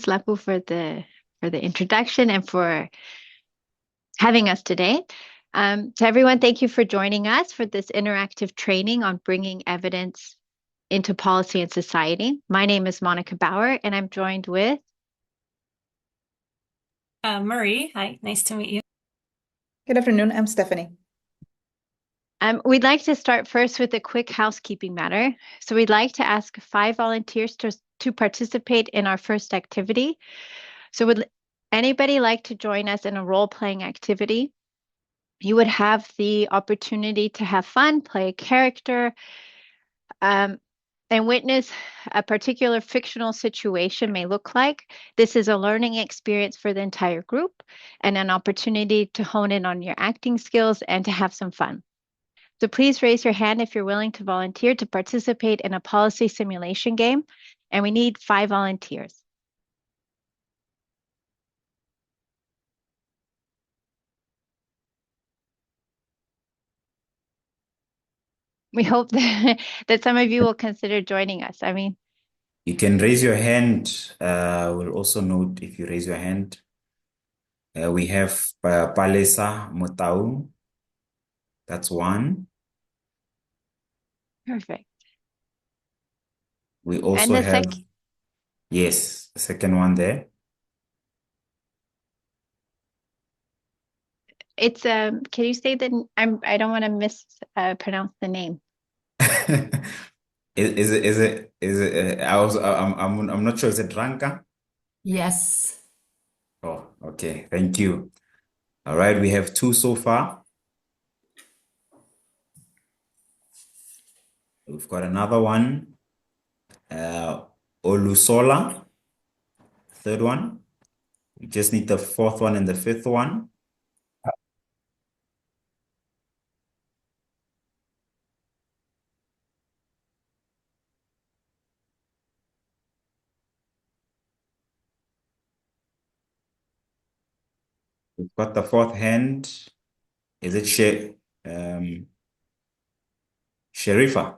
Thanks, Lapu, for the introduction and for having us today. To everyone, thank you for joining us for this interactive training on bringing evidence into policy and society. My name is Monica Bauer, and I'm joined with Marie. Hi, nice to meet you. Good afternoon. I'm Stephanie. We'd like to start first with a quick housekeeping matter. So we'd like to ask 5 volunteers to participate in our first activity. So would anybody like to join us in a role-playing activity? You would have the opportunity to have fun, play a character, and witness a particular fictional situation may look like. This is a learning experience for the entire group and an opportunity to hone in on your acting skills and to have some fun. So please raise your hand if you're willing to volunteer to participate in a policy simulation game, and we need 5 volunteers. We hope that some of you will consider joining us. I mean, you can raise your hand. We'll also note if you raise your hand. We have Palesa Motau. That's one. perfect. We And also the have, yes, the second one there. it's can you say I don't want to mispronounce the name. Is it I'm not sure. Is it Ranka? Yes. Oh, okay. Thank you. All right, we have 2 so far. We've got another one. Olusola, third one. We just need the 4th one and the 5th one. We've got the 4th hand. Is it Sharifa?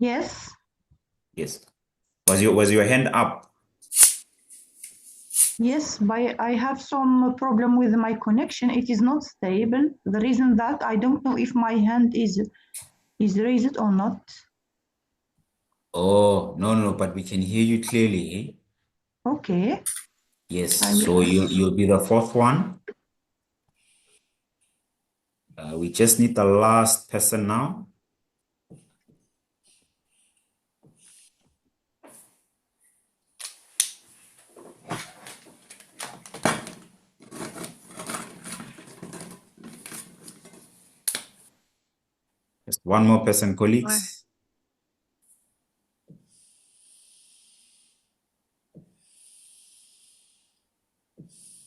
Yes. Yes. Was your hand up? Yes, but I have some problem with my connection. It is not stable. The reason that I don't know if my hand is raised or not. Oh, no, but we can hear you clearly. Okay. Yes. I will So ask. you'll be the 4th one. We just need the last person now. Just one more person, colleagues.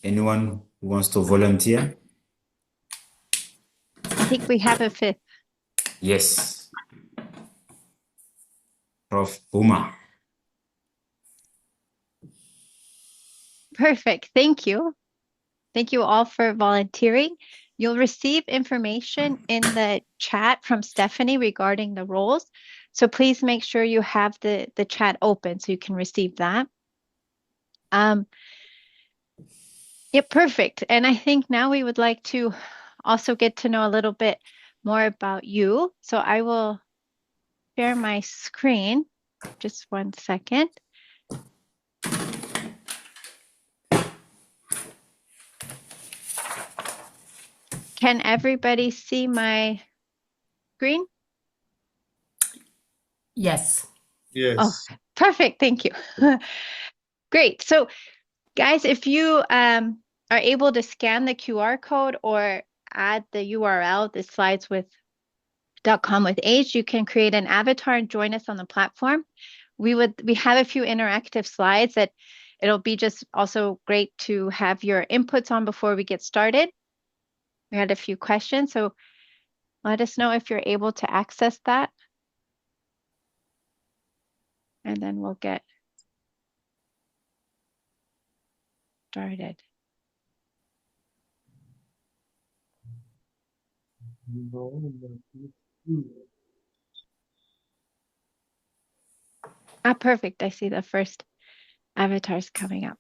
Anyone who wants to volunteer? I think we have a 5th. Yes. Prof. Buma. Perfect. Thank you. Thank you all for volunteering. You'll receive information in the chat from Stephanie regarding the roles. So please make sure you have the chat open so you can receive that. Yeah, perfect. And I think now we would like to also get to know a little bit more about you. So I will share my screen. Just one second. Can everybody see my screen? Yes. Oh, Yes. perfect. Thank you. Great. So guys, if you are able to scan the QR code or add the URL, the slides with .com with age, you can create an avatar and join us on the platform. We have a few interactive slides that it'll be just also great to have your inputs on before we get started. We had a few questions, so let us know if you're able to access that. And then we'll get started. Ah, perfect. I see the first avatars coming up.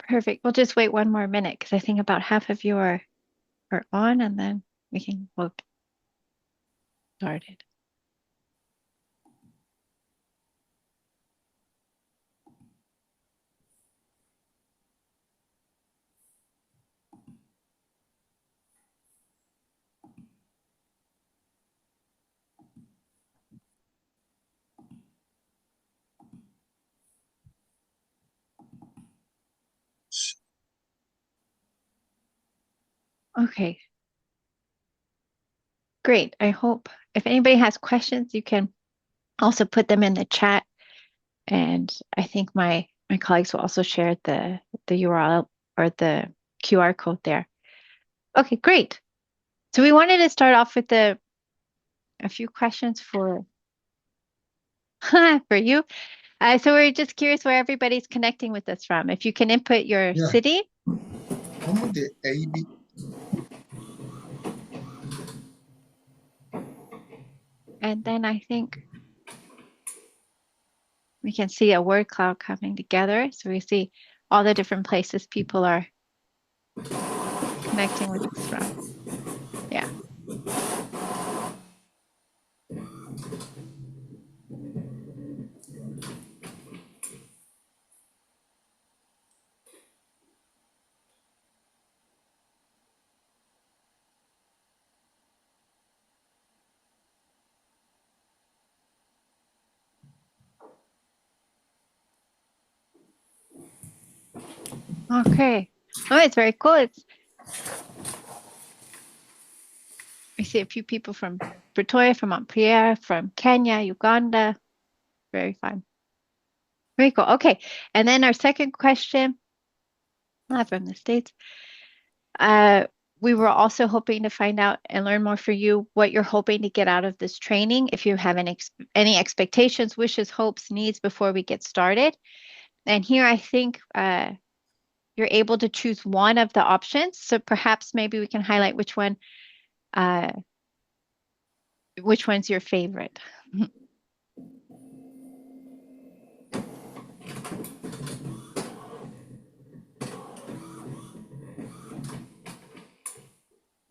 Perfect. We'll just wait one more minute because I think about half of you are on, and then we'll get started. Okay, great. I hope if anybody has questions, you can also put them in the chat. And I think my colleagues will also share the URL or the QR code there. Okay, great. So we wanted to start off with a few questions for for you. So we're just curious where everybody's connecting with us from. If you can input your Yeah. city, ¿Cómo de AIB? and then I think we can see a word cloud coming together. So we see all the different places people are connecting with us from. Yeah. Okay. Oh, it's very cool. We see a few people from Pretoria, from Montpellier, from Kenya, Uganda. Very fun. Very cool. Okay. And then our second question, from the States. We were also hoping to find out and learn more for you what you're hoping to get out of this training. If you have any expectations, wishes, hopes, needs before we get started. And here I think you're able to choose one of the options. So perhaps maybe we can highlight which one's your favorite.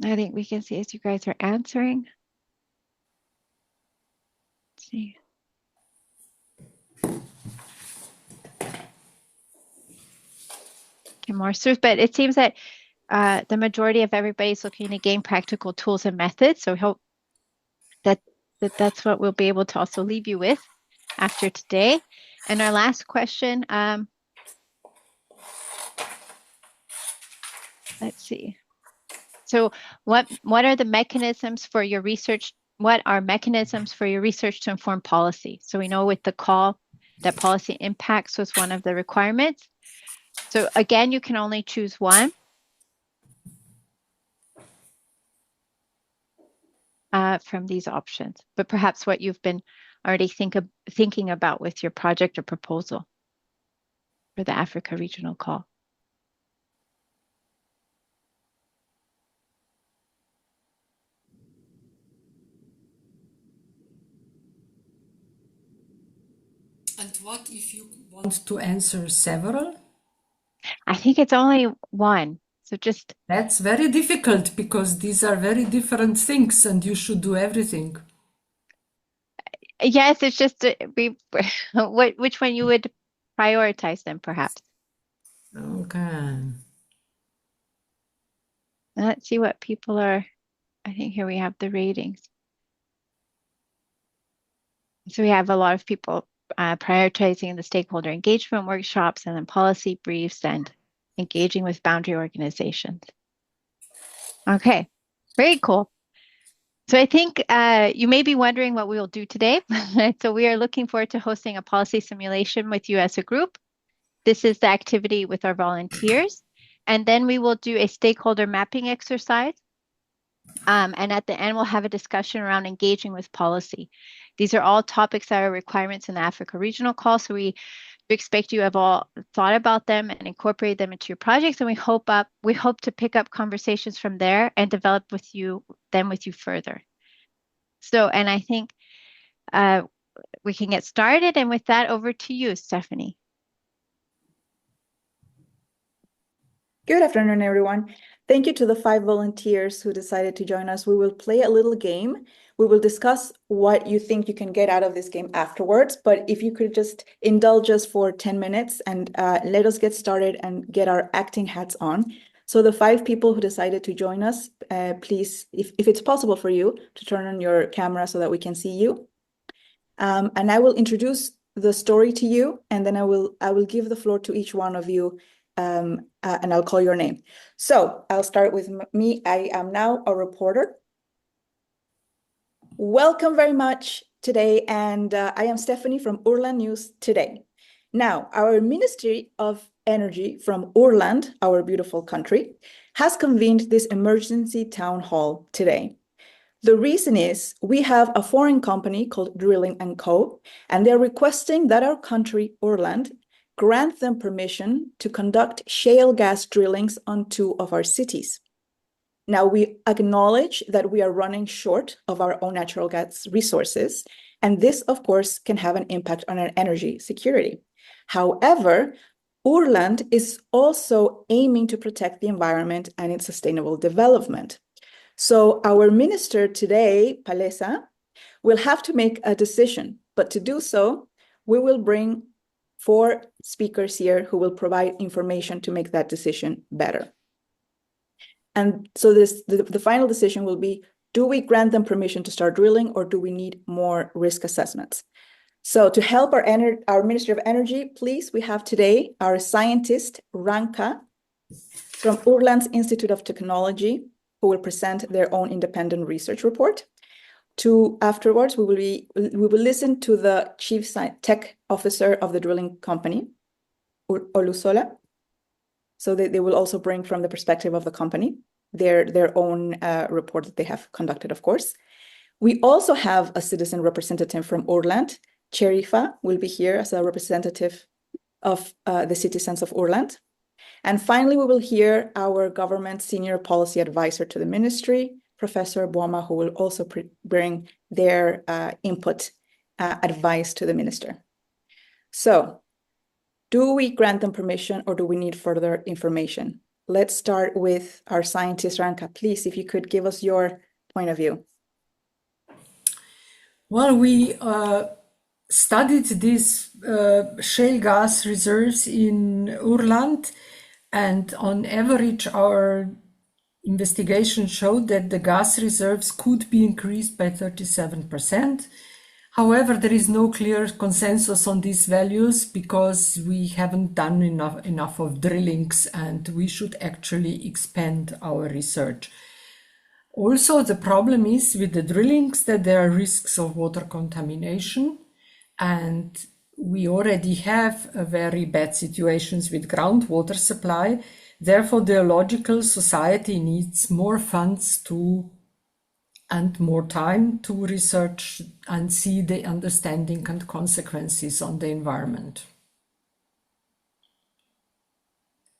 I think we can see as you guys are answering. Let's see. Okay, more search, but it seems that the majority of everybody's looking to gain practical tools and methods. So we hope that's what we'll be able to also leave you with after today. And our last question, let's see. So what are the mechanisms for your research? What are mechanisms for your research to inform policy? So we know with the call that policy impacts was one of the requirements. So again, you can only choose one. From these options, but perhaps what you've been already thinking about with your project or proposal for the Africa Regional Call. And what if you want to answer several? I think it's only one. So just, That's very difficult because these are very different things and you should do everything. yes, it's just which one you would prioritize then perhaps. Okay. Let's see what people are. I think here we have the ratings. So we have a lot of people prioritizing the stakeholder engagement workshops and then policy briefs and engaging with boundary organizations. Okay, very cool. So I think you may be wondering what we will do today. So we are looking forward to hosting a policy simulation with you as a group. This is the activity with our volunteers. And then we will do a stakeholder mapping exercise. And at the end, we'll have a discussion around engaging with policy. These are all topics that are requirements in the Africa Regional Call. So we expect you have all thought about them and incorporate them into your projects. And we hope to pick up conversations from there and develop with you further. So, and I think we can get started. And with that, over to you, Stephanie. Good afternoon, everyone. Thank you to the 5 volunteers who decided to join us. We will play a little game. We will discuss what you think you can get out of this game afterwards. But if you could just indulge us for 10 minutes and let us get started and get our acting hats on. So the 5 people who decided to join us, please, if it's possible for you, to turn on your camera so that we can see you. And I will introduce the story to you, and then I will give the floor to each one of you, and I'll call your name. So I'll start with me. I am now a reporter. Welcome very much today, and I am Stephanie from Oorland News Today. Now, our Ministry of Energy from Oorland, our beautiful country, has convened this emergency town hall today. The reason is we have a foreign company called Drilling & Co., and they're requesting that our country, Oorland, grant them permission to conduct shale gas drillings on 2 of our cities. Now, we acknowledge that we are running short of our own natural gas resources, and this, of course, can have an impact on our energy security. However, Oorland is also aiming to protect the environment and its sustainable development. So our minister today, Palesa, will have to make a decision, but to do so, we will bring 4 speakers here who will provide information to make that decision better. And so the final decision will be, do we grant them permission to start drilling, or do we need more risk assessments? So to help our Ministry of Energy, please, we have today our scientist, Ranka, from Oorland's Institute of Technology, who will present their own independent research report. Afterwards, we will listen to the Chief Tech Officer of the drilling company, Olusola. So they will also bring from the perspective of the company their own report that they have conducted, of course. We also have a citizen representative from Oorland. Cherifa will be here as a representative of the citizens of Oorland. And finally, we will hear our government senior policy advisor to the ministry, Professor Bauer, who will also bring their input, advice to the minister. So, do we grant them permission, or do we need further information? Let's start with our scientist, Ranka. Please, if you could give us your point of view. Well, we studied these shale gas reserves in Oorland, and on average, our investigation showed that the gas reserves could be increased by 37%. However, there is no clear consensus on these values because we haven't done enough of drillings, and we should actually expand our research. Also, the problem is with the drillings that there are risks of water contamination, and we already have very bad situations with groundwater supply. Therefore, the Geological Society needs more funds and more time to research and see the understanding and consequences on the environment.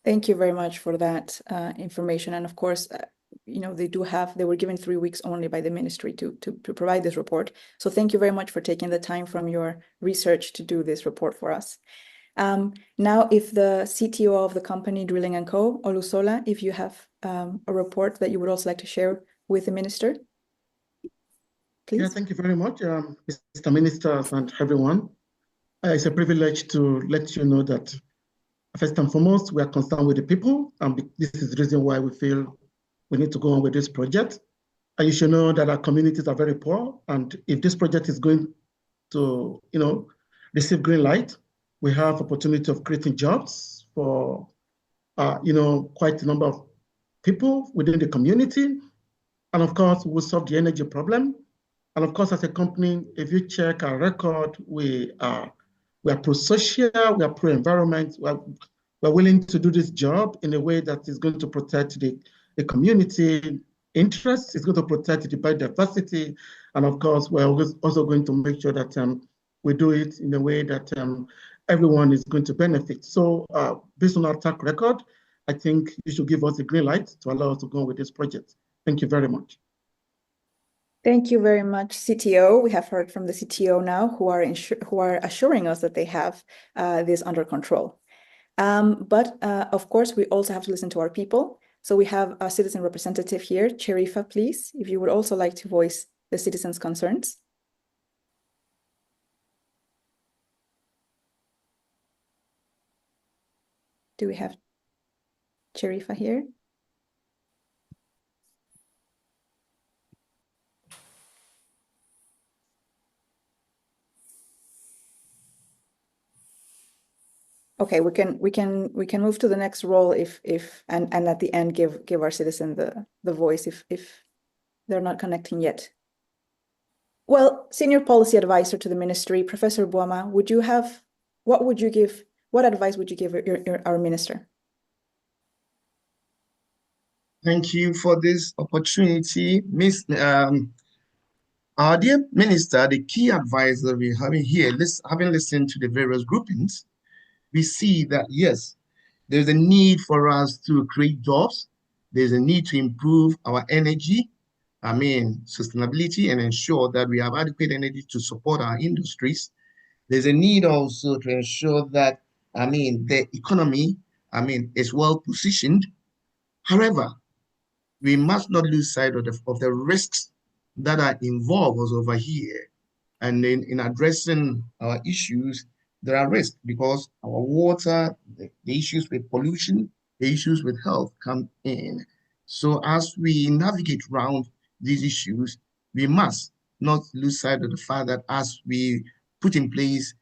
Thank you very much for that information. And of course, they were given 3 weeks only by the ministry to provide this report. So thank you very much for taking the time from your research to do this report for us. Now, if the CTO of the company Drilling & Co., Olusola, if you have a report that you would also like to share with the minister, please. Yeah, thank you very much, Mr. Minister and everyone. It's a privilege to let you know that first and foremost, we are concerned with the people, and this is the reason why we feel we need to go on with this project. And you should know that our communities are very poor. And if this project is going to, receive green light, we have opportunity of creating jobs for, quite a number of people within the community. And of course, we'll solve the energy problem. And of course, as a company, if you check our record, we are pro-social, we are pro-environment, we're willing to do this job in a way that is going to protect the community interests, it's going to protect the biodiversity, and of course, we're also going to make sure that we do it in a way that everyone is going to benefit. So based on our track record, I think you should give us a green light to allow us to go on with this project. Thank you very much. Thank you very much, CTO. We have heard from the CTO now, who are assuring us that they have this under control. But of course, we also have to listen to our people. So we have a citizen representative here, Cherifa, please, if you would also like to voice the citizens' concerns. Do we have Cherifa here? Okay, we can move to the next role and at the end give our citizen the voice if they're not connecting yet. Well, Senior Policy Advisor to the Ministry, Professor Buama, what advice would you give our minister? Thank you for this opportunity, Miss. Our dear minister, the key advice that we're having here, having listened to the various groupings, we see that yes, there's a need for us to create jobs. There's a need to improve our energy, sustainability, and ensure that we have adequate energy to support our industries. There's a need also to ensure that, the economy, is well positioned. However, we must not lose sight of the risks that are involved also over here. And in addressing our issues, there are risks because our water, the issues with pollution, the issues with health come in. So as we navigate around these issues, we must not lose sight of the fact that as we put in place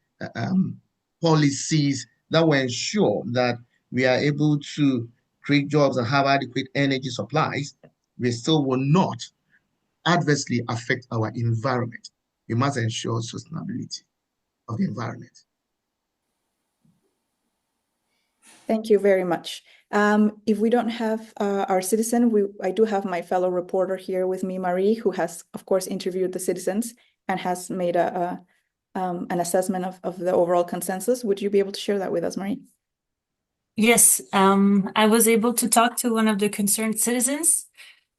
policies that will ensure that we are able to create jobs and have adequate energy supplies, we still will not adversely affect our environment. We must ensure sustainability of the environment. Thank you very much. If we don't have our citizen, I do have my fellow reporter here with me, Marie, who has, of course, interviewed the citizens and has made an assessment of the overall consensus. Would you be able to share that with us, Marie? Yes, I was able to talk to one of the concerned citizens.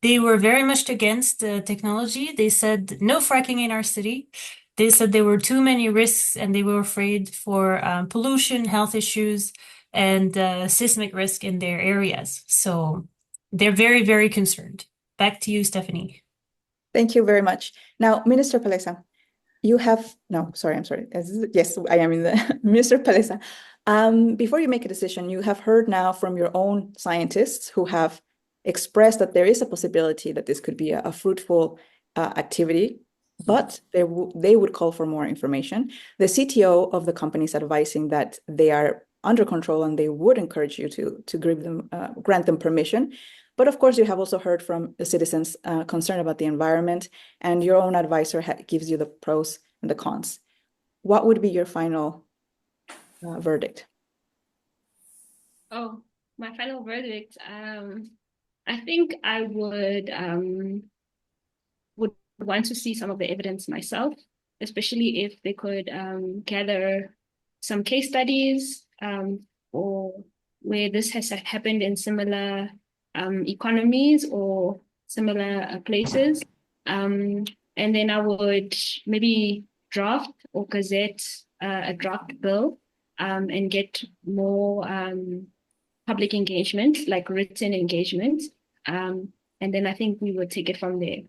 They were very much against the technology. They said no fracking in our city. They said there were too many risks and they were afraid for pollution, health issues, and seismic risk in their areas. So they're very, very concerned. Back to you, Stephanie. Thank you very much. Now, Minister Palesa, I'm sorry. Yes, I am in the Minister Palesa. Before you make a decision, you have heard now from your own scientists who have expressed that there is a possibility that this could be a fruitful activity, but they would call for more information. The CTO of the company is advising that they are under control and they would encourage you to grant them permission. But of course, you have also heard from the citizens concerned about the environment, and your own advisor gives you the pros and the cons. What would be your final verdict? Oh, my final verdict. I think I would want to see some of the evidence myself, especially if they could gather some case studies or where this has happened in similar economies or similar places. And then I would maybe draft or gazette a draft bill and get more public engagement, like written engagement. And then I think we would take it from there.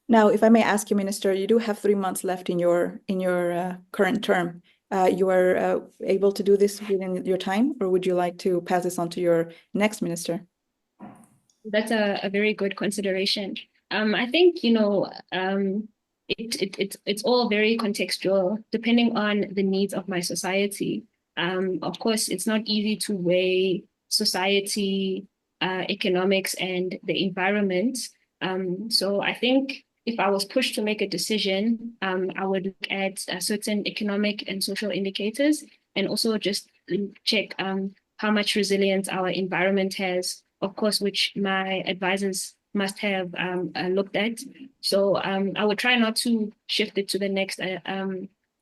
Now, if I may ask you, Minister, you do have 3 months left in your current term. You are able to do this within your time, or would you like to pass this on to your next minister? That's a very good consideration. I think, you know, it's all very contextual, depending on the needs of my society. Of course, it's not easy to weigh society, economics, and the environment. So I think if I was pushed to make a decision, I would look at certain economic and social indicators, and also just check how much resilience our environment has, of course, which my advisors must have looked at. So I would try not to shift it to the next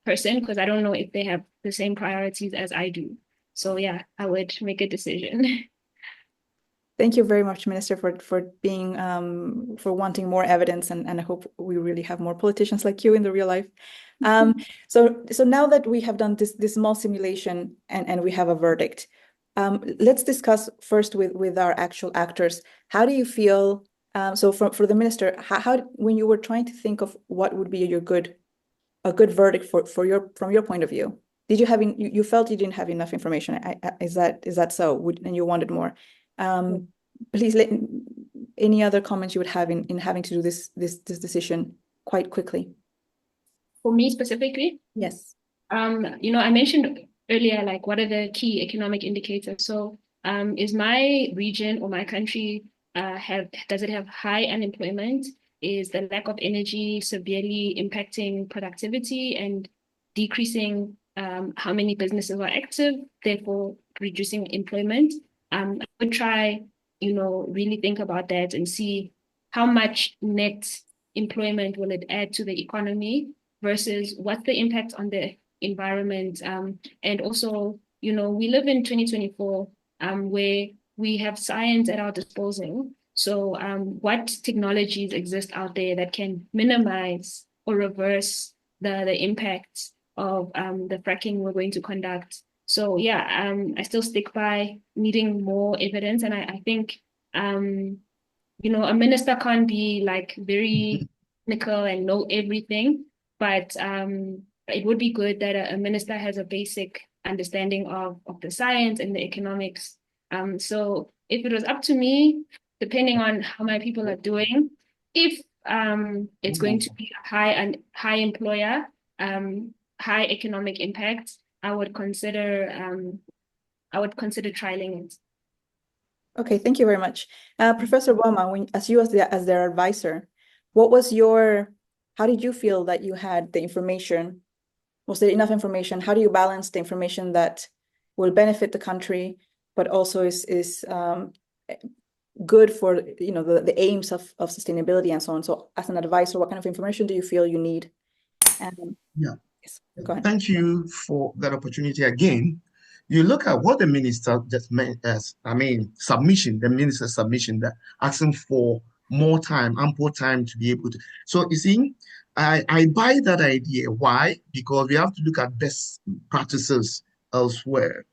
person, because I don't know if they have the same priorities as I do. So yeah, I would make a decision. Thank you very much, Minister, for being for wanting more evidence, and I hope we really have more politicians like you in the real life. So now that we have done this small simulation and we have a verdict, let's discuss first with our actual actors. How do you feel? So for the minister, how when you were trying to think of what would be a good verdict from your point of view, did you have you felt you didn't have enough information? Is that so? And you wanted more? Please any other comments you would have in having to do this decision quite quickly? For me specifically, Yes. you know, I mentioned earlier, like, what are the key economic indicators? So, is my region or my country does it have high unemployment? Is the lack of energy severely impacting productivity and decreasing how many businesses are active, therefore reducing employment? I would try, you know, really think about that and see how much net employment will it add to the economy versus what's the impact on the environment. And also, you know, we live in 2024, where we have science at our disposal. So what technologies exist out there that can minimize or reverse the impacts of the fracking we're going to conduct? So yeah, I still stick by needing more evidence. And I think, you know, a minister can't be like very technical and know everything, but it would be good that a minister has a basic understanding of the science and the economics. So if it was up to me, depending on how my people are doing, if it's going to be a high employer, high economic impact, I would consider trialing it. Okay, thank you very much. Professor Bauer, as their advisor, how did you feel that you had the information? Was there enough information? How do you balance the information that will benefit the country, but also is good for, you know, the aims of sustainability and so on? So as an advisor, what kind of information do you feel you need? Yeah. Yes, go ahead. Thank you for that opportunity again. You look at what the minister just meant as, submission, the minister's submission, that asking for more time, ample time to be able to. So you see, I buy that idea. Why? Because we have to look at best practices elsewhere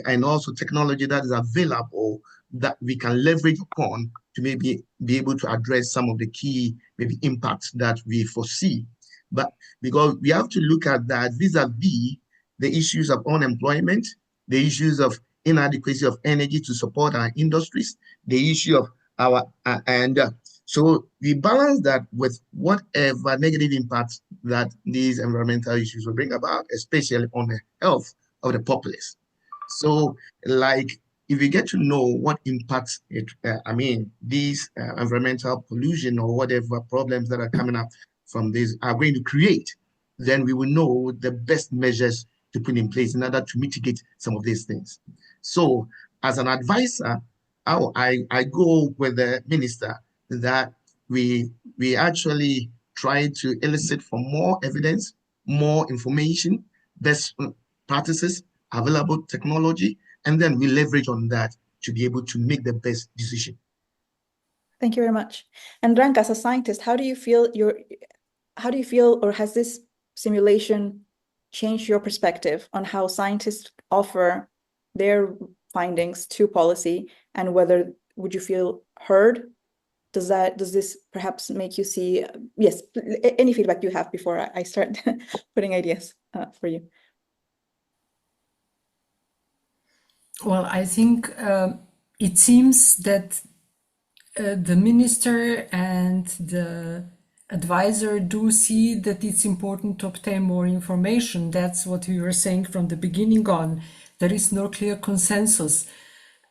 and also technology that is available that we can leverage upon to maybe be able to address some of the key maybe impacts that we foresee. But because we have to look at that vis-a-vis the issues of unemployment, the issues of inadequacy of energy to support our industries, the issue of so we balance that with whatever negative impacts that these environmental issues will bring about, especially on the health of the populace. So, like, if we get to know what impacts these environmental pollution or whatever problems that are coming up from this are going to create, then we will know the best measures to put in place in order to mitigate some of these things. So, as an advisor, I go with the minister that we actually try to elicit for more evidence, more information, best practices, available technology, and then we leverage on that to be able to make the best decision. Thank you very much. And Ranka, as a scientist, how do you feel or has this simulation changed your perspective on how scientists offer their findings to policy, and whether would you feel heard? Does this perhaps make you see, yes, any feedback you have before I start putting ideas for you? Well, I think it seems that the minister and the advisor do see that it's important to obtain more information. That's what we were saying from the beginning on. There is no clear consensus.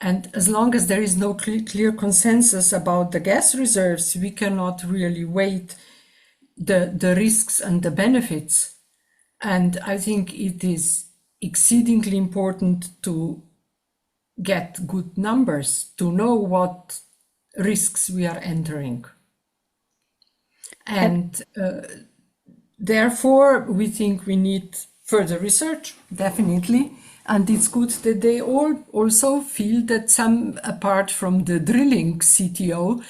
And as long as there is no clear consensus about the gas reserves, we cannot really weigh the risks and the benefits. And I think it is exceedingly important to get good numbers, to know what risks we are entering. And therefore, we think we need further research, definitely. And it's good that they all also feel that some, apart from the drilling CTO,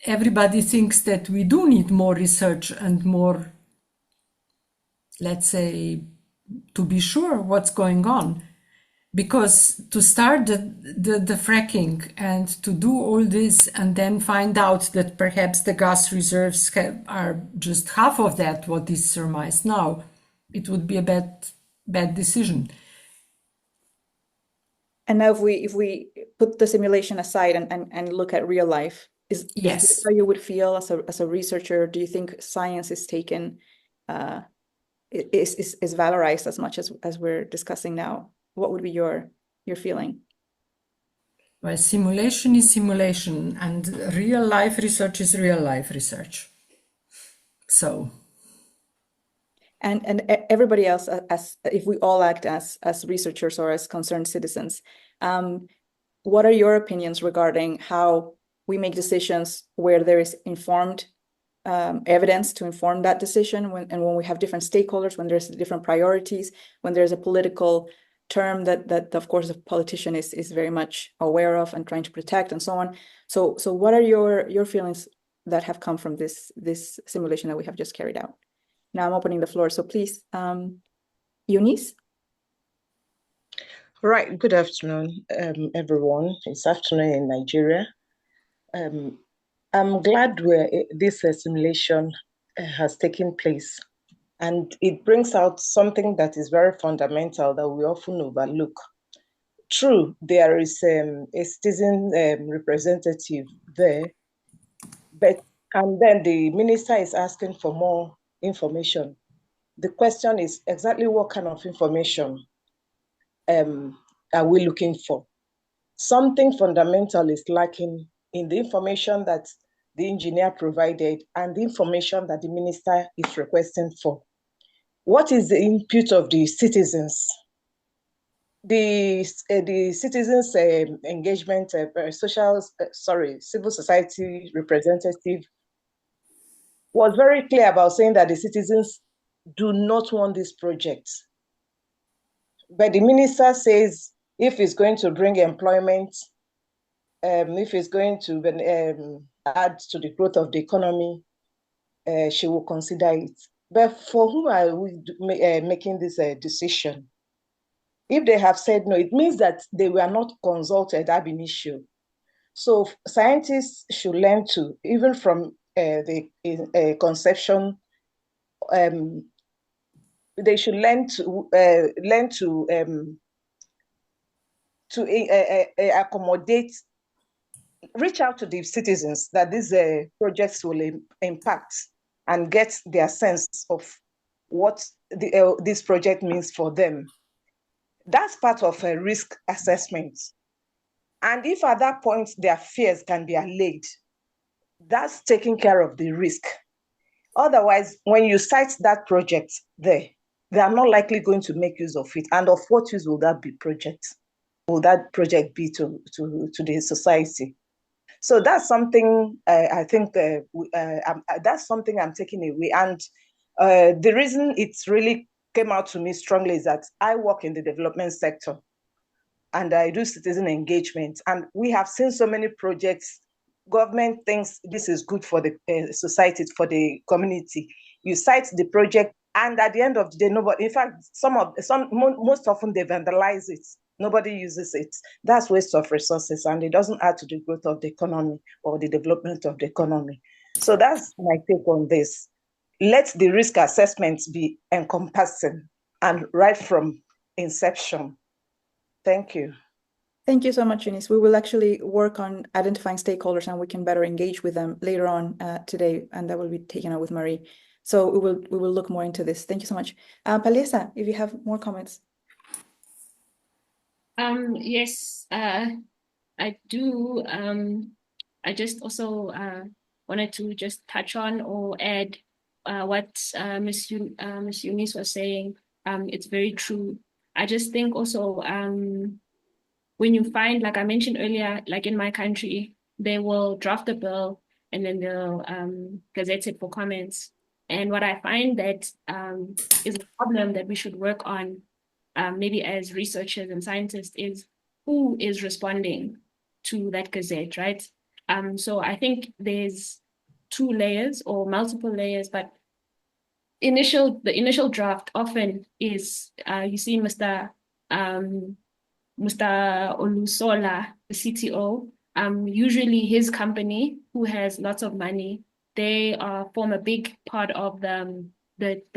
everybody thinks that we do need more research and more, let's say, to be sure what's going on. Because to start the fracking and to do all this and then find out that perhaps the gas reserves are just half of that, what is surmised now, it would be a bad decision. And now if we put the simulation aside and look at real life, is this how you would feel as a researcher? Do you think science is taken, is valorized as much as we're discussing now? What would be your feeling? Well, simulation is simulation, and real life research is real life research. So. And everybody else, as if we all act as researchers or as concerned citizens, what are your opinions regarding how we make decisions where there is informed evidence to inform that decision, when we have different stakeholders, when there's different priorities, when there's a political term that of course the politician is very much aware of and trying to protect and so on. So what are your feelings that have come from this simulation that we have just carried out? Now I'm opening the floor, so please, Eunice. Right, good afternoon, everyone. It's afternoon in Nigeria. I'm glad this simulation has taken place, and it brings out something that is very fundamental that we often overlook. True, there is a citizen representative there, and then the minister is asking for more information. The question is exactly what kind of information are we looking for? Something fundamental is lacking in the information that the engineer provided and the information that the minister is requesting for. What is the input of the citizens? The citizens' engagement, civil society representative was very clear about saying that the citizens do not want this project. But the minister says if it's going to bring employment, if it's going to add to the growth of the economy, she will consider it. But for whom are we making this decision? If they have said no, it means that they were not consulted ab initio. So scientists should learn to, even from the conception, they should learn to accommodate, reach out to the citizens that these projects will impact and get their sense of what this project means for them. That's part of a risk assessment. And if at that point their fears can be allayed, that's taking care of the risk. Otherwise, when you cite that project there, they are not likely going to make use of it. And of what use will that project be to the society? So that's something I think that's something I'm taking away. And the reason it's really came out to me strongly is that I work in the development sector and I do citizen engagement. And we have seen so many projects. Government thinks this is good for the society, for the community. You cite the project, and at the end of the day, nobody, in fact, most often they vandalize it. Nobody uses it. That's waste of resources, and it doesn't add to the growth of the economy or the development of the economy. So that's my take on this. Let the risk assessments be encompassing and right from inception. Thank you. Thank you so much, Eunice. We will actually work on identifying stakeholders and we can better engage with them later on today, and that will be taken up with Marie. So we will look more into this. Thank you so much. Palesa, if you have more comments. Yes, I do. I just also wanted to just touch on or add what Miss Eunice was saying. It's very true. I just think also when you find, like I mentioned earlier, like in my country, they will draft a bill and then they'll gazette it for comments. And what I find that is a problem that we should work on, maybe as researchers and scientists, is who is responding to that gazette, right? So I think there's two layers or multiple layers, but the initial draft often is you see Mr. Olusola, the CTO, usually his company, who has lots of money, they form a big part of the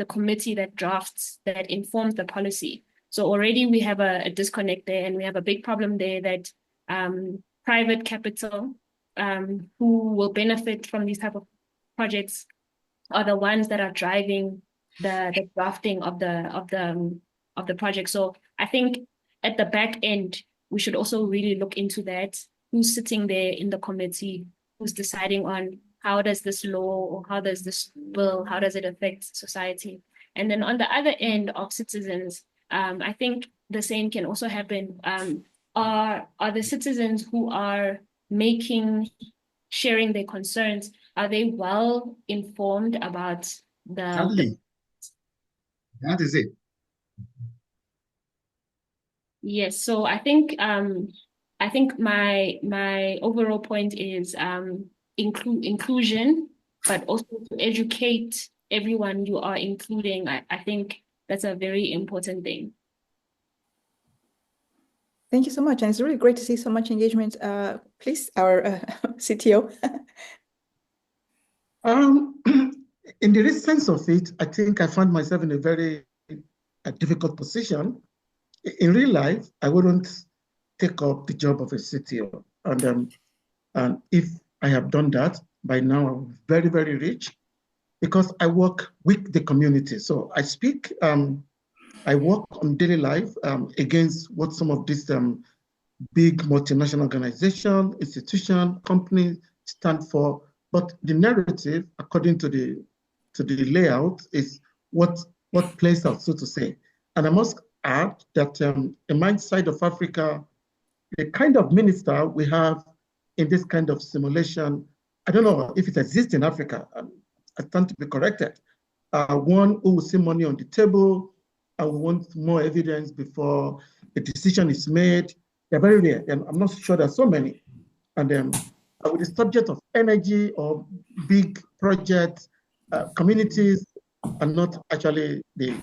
committee that drafts, that informs the policy. So already we have a disconnect there, and we have a big problem there that private capital, who will benefit from these type of projects, are the ones that are driving the drafting of the project. So I think at the back end, we should also really look into that. Who's sitting there in the committee? Who's deciding on how does this law or how does this bill, how does it affect society? And then on the other end of citizens, I think the same can also happen. Are the citizens who are sharing their concerns, are they well informed about Sadly, that is it. Yes, so I think my overall point is inclusion, but also to educate everyone you are including. I think that's a very important thing. Thank you so much. And it's really great to see so much engagement. Please, our CTO. In the real sense of it, I think I found myself in a very difficult position. In real life, I wouldn't take up the job of a CTO. And if I have done that, by now I'm very, very rich because I work with the community. So I speak, I work on daily life against what some of these big multinational organizations, institutions, companies stand for. But the narrative, according to the layout, is what plays out, so to say. And I must add that in my side of Africa, the kind of minister we have in this kind of simulation, I don't know if it exists in Africa. I stand to be corrected. One who will see money on the table, and we want more evidence before a decision is made. They're very rare, and I'm not sure there's so many. And with the subject of energy or big projects, communities are not actually the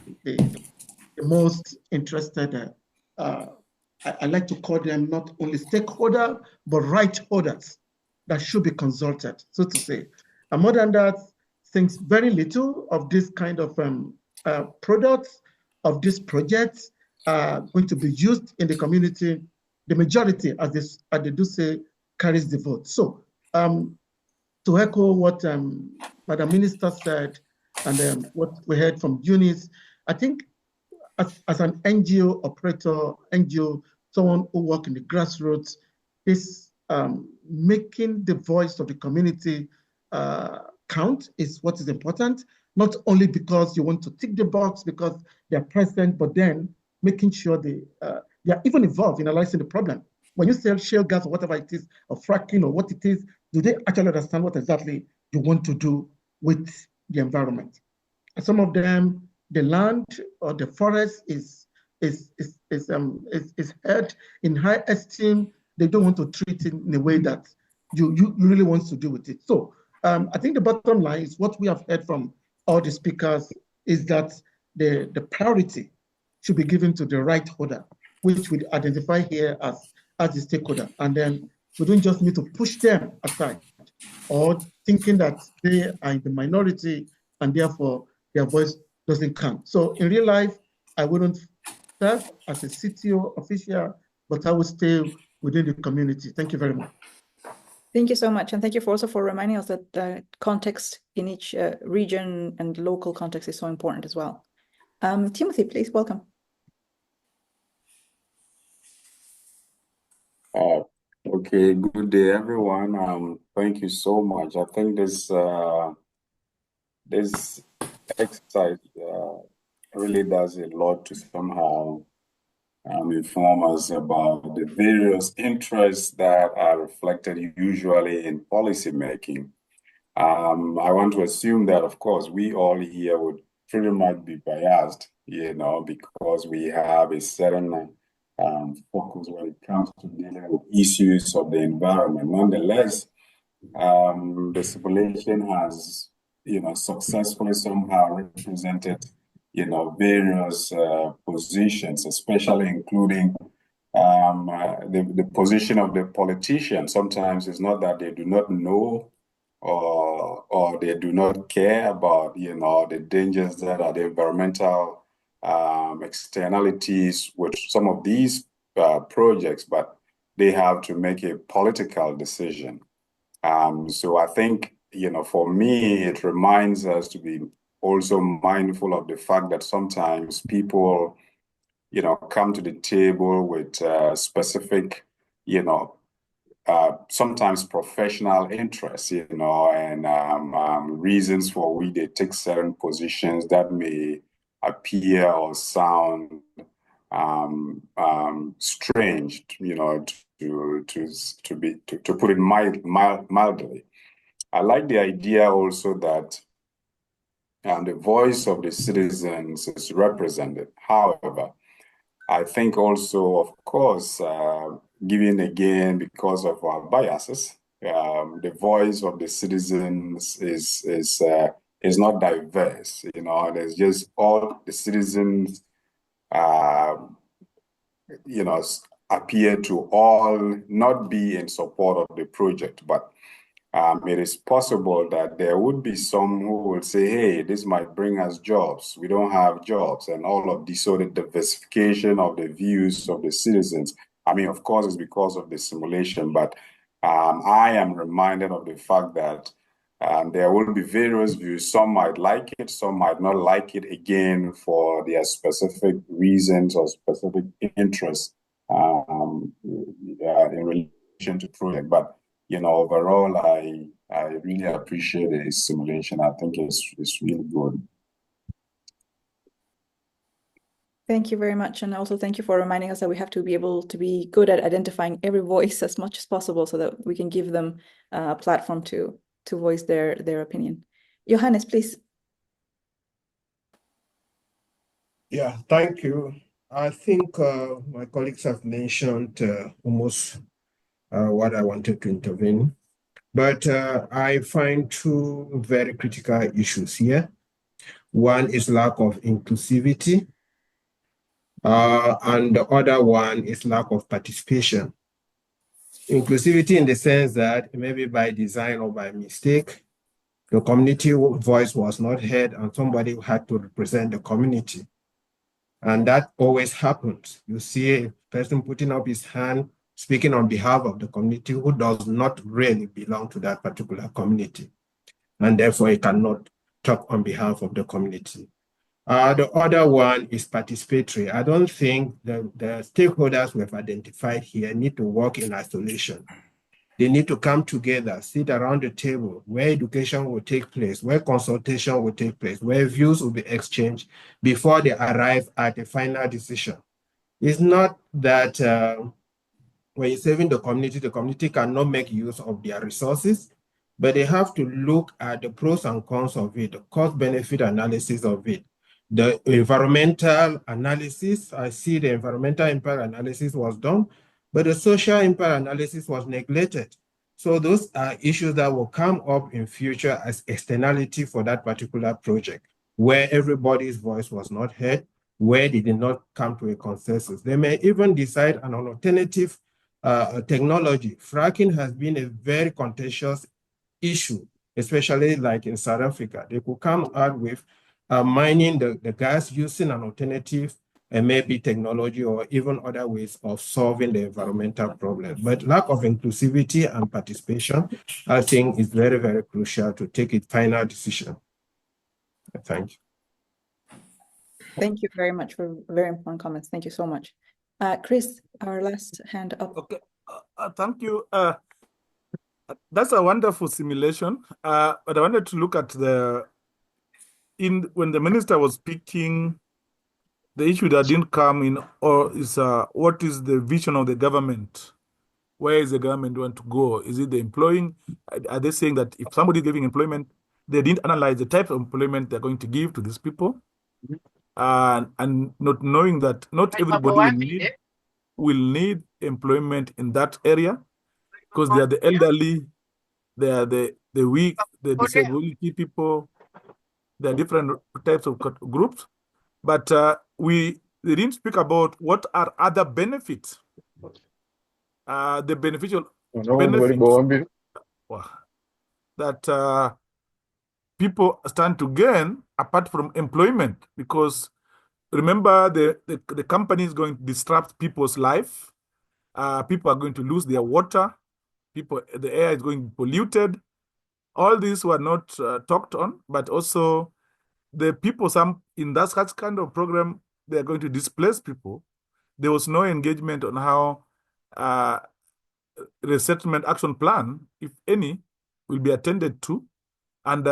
most interested. I like to call them not only stakeholder, but right holders that should be consulted, so to say. And more than that, thinks very little of this kind of products, of these projects going to be used in the community. The majority, as they do say, carries the vote. So to echo what Madam Minister said and what we heard from Eunice, I think as an NGO operator, someone who works in the grassroots, is making the voice of the community count is what is important, not only because you want to tick the box because they're present, but then making sure they are even involved in analyzing the problem. When you say shale gas or whatever it is, or fracking or what it is, do they actually understand what exactly you want to do with the environment? And some of them, the land or the forest is held in high esteem. They don't want to treat it in a way that you really want to do with it. So I think the bottom line is what we have heard from all the speakers is that the priority should be given to the right holder, which we identify here as the stakeholder. And then we don't just need to push them aside or thinking that they are in the minority and therefore their voice doesn't count. So in real life, I wouldn't serve as a CTO official, but I would stay within the community. Thank you very much. Thank you so much. And thank you also for reminding us that the context in each region and local context is so important as well. Timothy, please, welcome. Okay, good day, everyone. Thank you so much. I think this exercise really does a lot to somehow inform us about the various interests that are reflected usually in policy making. I want to assume that, of course, we all here would pretty much be biased, because we have a certain focus when it comes to dealing with issues of the environment. Nonetheless, the simulation has, successfully somehow represented, various positions, especially including the position of the politician. Sometimes it's not that they do not know or they do not care about, the dangers that are the environmental externalities with some of these projects, but they have to make a political decision. So I think, for me, it reminds us to be also mindful of the fact that sometimes people, come to the table with specific, sometimes professional interests, and reasons for which they take certain positions that may appear or sound strange, to put it mildly. I like the idea also that the voice of the citizens is represented. However, I think also, of course, given again because of our biases, the voice of the citizens is not diverse. There's just all the citizens, appear to all not be in support of the project, but it is possible that there would be some who would say, hey, this might bring us jobs. We don't have jobs, and all of this sort of diversification of the views of the citizens. I mean, of course, it's because of the simulation, but I am reminded of the fact that there will be various views. Some might like it, some might not like it, again, for their specific reasons or specific interests in relation to project. But overall, I really appreciate the simulation. I think it's really good. Thank you very much. And also thank you for reminding us that we have to be able to be good at identifying every voice as much as possible so that we can give them a platform to voice their opinion. Johannes, please. Yeah, thank you. I think my colleagues have mentioned almost what I wanted to intervene. But I find two very critical issues here. One is lack of inclusivity, and the other one is lack of participation. Inclusivity in the sense that maybe by design or by mistake, the community voice was not heard and somebody had to represent the community. And that always happens. You see a person putting up his hand, speaking on behalf of the community who does not really belong to that particular community. And therefore he cannot talk on behalf of the community. The other one is participatory. I don't think the stakeholders we have identified here need to work in isolation. They need to come together, sit around the table where education will take place, where consultation will take place, where views will be exchanged before they arrive at a final decision. It's not that when you're saving the community cannot make use of their resources, but they have to look at the pros and cons of it, the cost-benefit analysis of it, the environmental analysis. I see the environmental impact analysis was done, but the social impact analysis was neglected. So those are issues that will come up in future as externality for that particular project, where everybody's voice was not heard, where they did not come to a consensus. They may even decide on an alternative technology. Fracking has been a very contentious issue, especially like in South Africa. They could come out with mining the gas using an alternative and maybe technology or even other ways of solving the environmental problem. But lack of inclusivity and participation, I think, is very, very crucial to take a final decision. Thank you. Thank you very much for very important comments. Thank you so much. Chris, our last hand up. Okay, thank you. That's a wonderful simulation. But I wanted to look at when the minister was speaking, the issue that didn't come in, or is what is the vision of the government? Where is the government want to go? Is it the employing? Are they saying that if somebody is giving employment, they didn't analyze the type of employment they're going to give to these people? And not knowing that not everybody will need employment in that area, because they are the elderly, they are the weak, the disability people. There are different types of groups, but they didn't speak about what are other benefits. The beneficial benefits that people stand to gain apart from employment, because remember the company is going to disrupt people's life. People are going to lose their water. The air is going to be polluted. All these were not talked on, but also the people, some in that kind of program, they are going to displace people. There was no engagement on how resettlement action plan, if any, will be attended to. And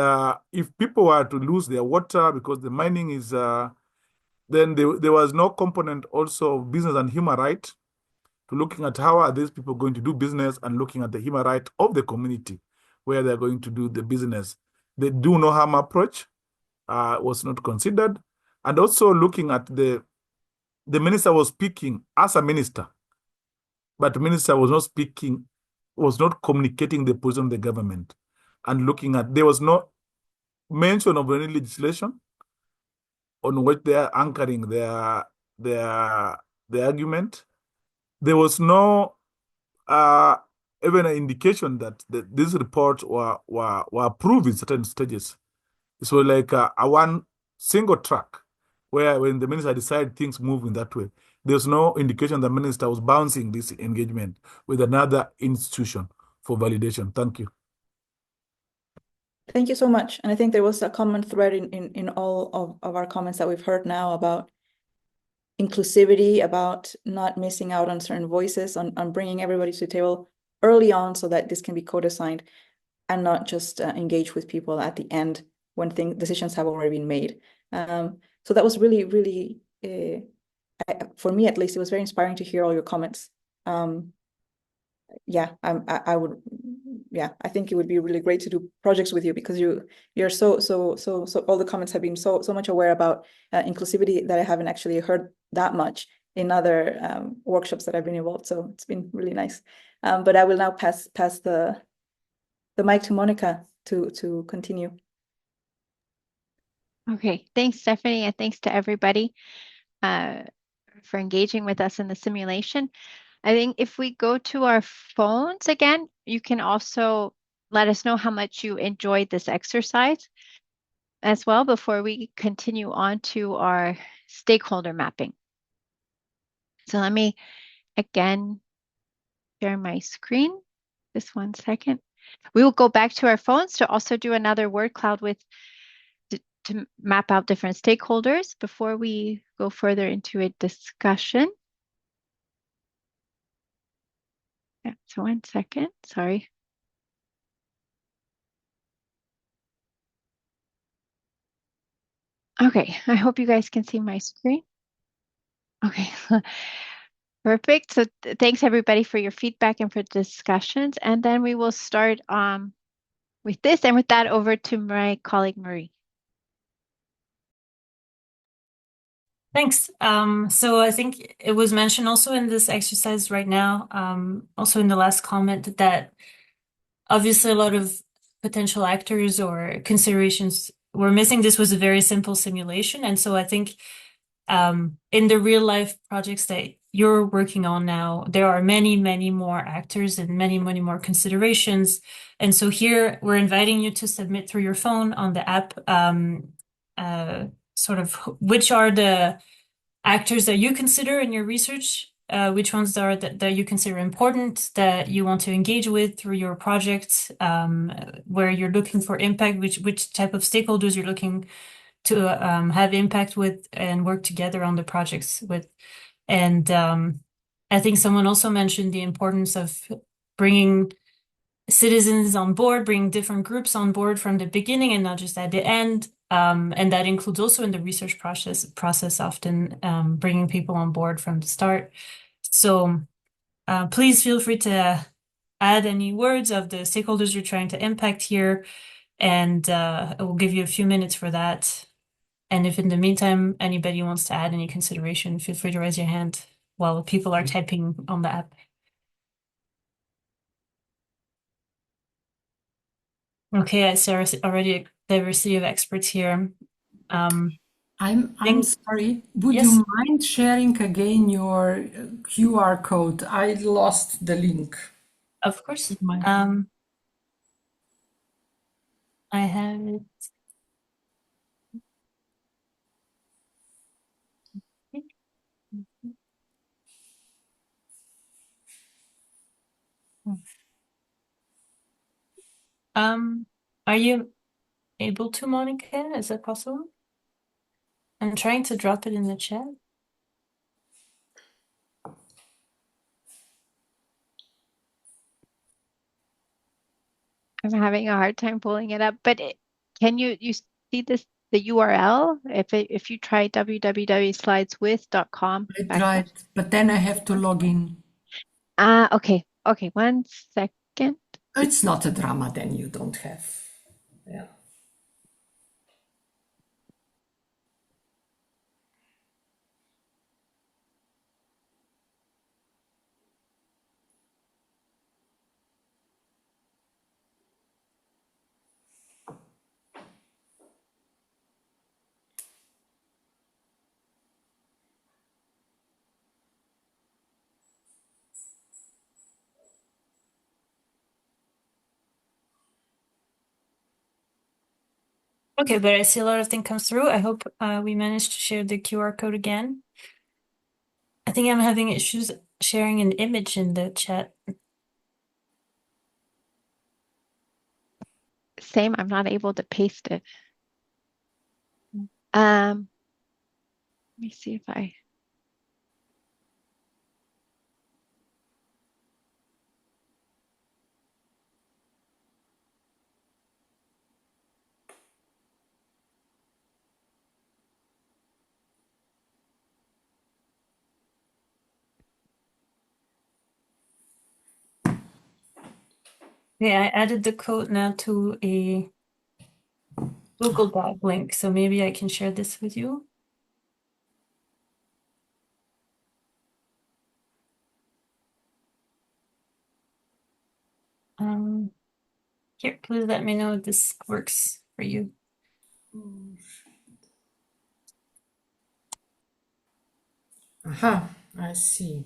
if people were to lose their water because the mining is, then there was no component also of business and human right to looking at how are these people going to do business and looking at the human right of the community where they're going to do the business. The do no harm approach was not considered. And also looking at the minister was speaking as a minister, but the minister was not speaking, was not communicating the position of the government. And looking at, there was no mention of any legislation on which they are anchoring their argument. There was no even an indication that these reports were approved in certain stages. So like a one single track where when the minister decided things move in that way, there's no indication the minister was bouncing this engagement with another institution for validation. Thank you. Thank you so much. And I think there was a common thread in all of our comments that we've heard now about inclusivity, about not missing out on certain voices, on bringing everybody to the table early on so that this can be co-designed and not just engage with people at the end when decisions have already been made. So that was really, really, for me at least, it was very inspiring to hear all your comments. Yeah, I think it would be really great to do projects with you because you're so all the comments have been so much aware about inclusivity that I haven't actually heard that much in other workshops that I've been involved. So it's been really nice. But I will now pass the mic to Monica to continue. Okay, thanks, Stephanie, and thanks to everybody for engaging with us in the simulation. I think if we go to our phones again, you can also let us know how much you enjoyed this exercise as well before we continue on to our stakeholder mapping. So let me again share my screen. Just 1 second. We will go back to our phones to also do another word cloud to map out different stakeholders before we go further into a discussion. Yeah, so 1 second, sorry. Okay, I hope you guys can see my screen. Okay, perfect. So thanks everybody for your feedback and for discussions. And then we will start with this and with that over to my colleague, Marie. Thanks. So I think it was mentioned also in this exercise right now, also in the last comment, that obviously a lot of potential actors or considerations were missing. This was a very simple simulation. And so I think in the real life projects that you're working on now, there are many, many more actors and many, many more considerations. And so here we're inviting you to submit through your phone on the app sort of which are the actors that you consider in your research, which ones are that you consider important, that you want to engage with through your project, where you're looking for impact, which type of stakeholders you're looking to have impact with and work together on the projects with. And I think someone also mentioned the importance of bringing citizens on board, bringing different groups on board from the beginning and not just at the end. And that includes also in the research process often bringing people on board from the start. So please feel free to add any words of the stakeholders you're trying to impact here, and I will give you a few minutes for that. And if in the meantime anybody wants to add any consideration, feel free to raise your hand while people are typing on the app. Okay, I see already a diversity of experts here. I'm think- sorry. Would Yes. you mind sharing again your QR code? I lost the link. Of course. I have it. Are you able to, Monica? Is that possible? I'm trying to drop it in the chat. I'm having a hard time pulling it up, but can you see this, the URL? If you try www.slideswith.com. I tried, but then I have to log in. Okay. Okay, 1 second. It's not a drama, then you don't have. Yeah. Okay, but I see a lot of things come through. I hope we managed to share the QR code again. I think I'm having issues sharing an image in the chat. Same, I'm not able to paste it. Let me see if I. Yeah, I added the code now to a Google Doc link, so maybe I can share this with you. Here, please let me know if this works for you. Aha, I see.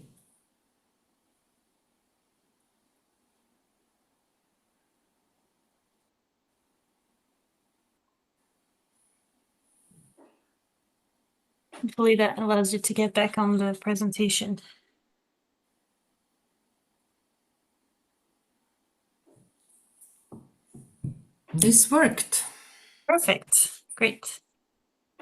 Hopefully that allows you to get back on the presentation. This worked. Perfect. Great.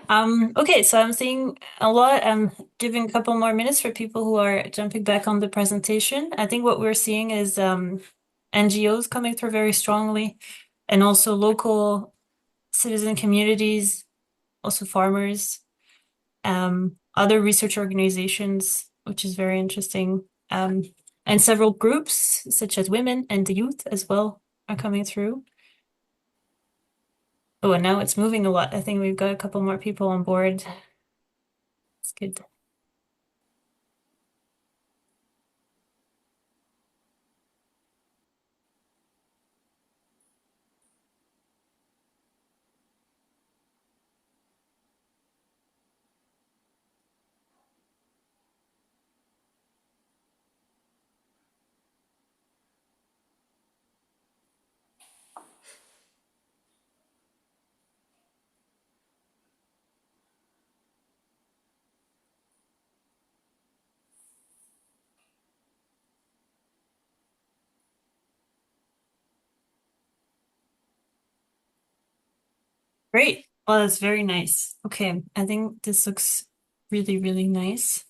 Okay, so I'm seeing a lot. I'm giving a couple more minutes for people who are jumping back on the presentation. I think what we're seeing is NGOs coming through very strongly, and also local citizen communities, also farmers, other research organizations, which is very interesting. And several groups, such as women and the youth as well, are coming through. Oh, and now it's moving a lot. I think we've got a couple more people on board. It's good. Great. Well, that's very nice. Okay, I think this looks really, really nice.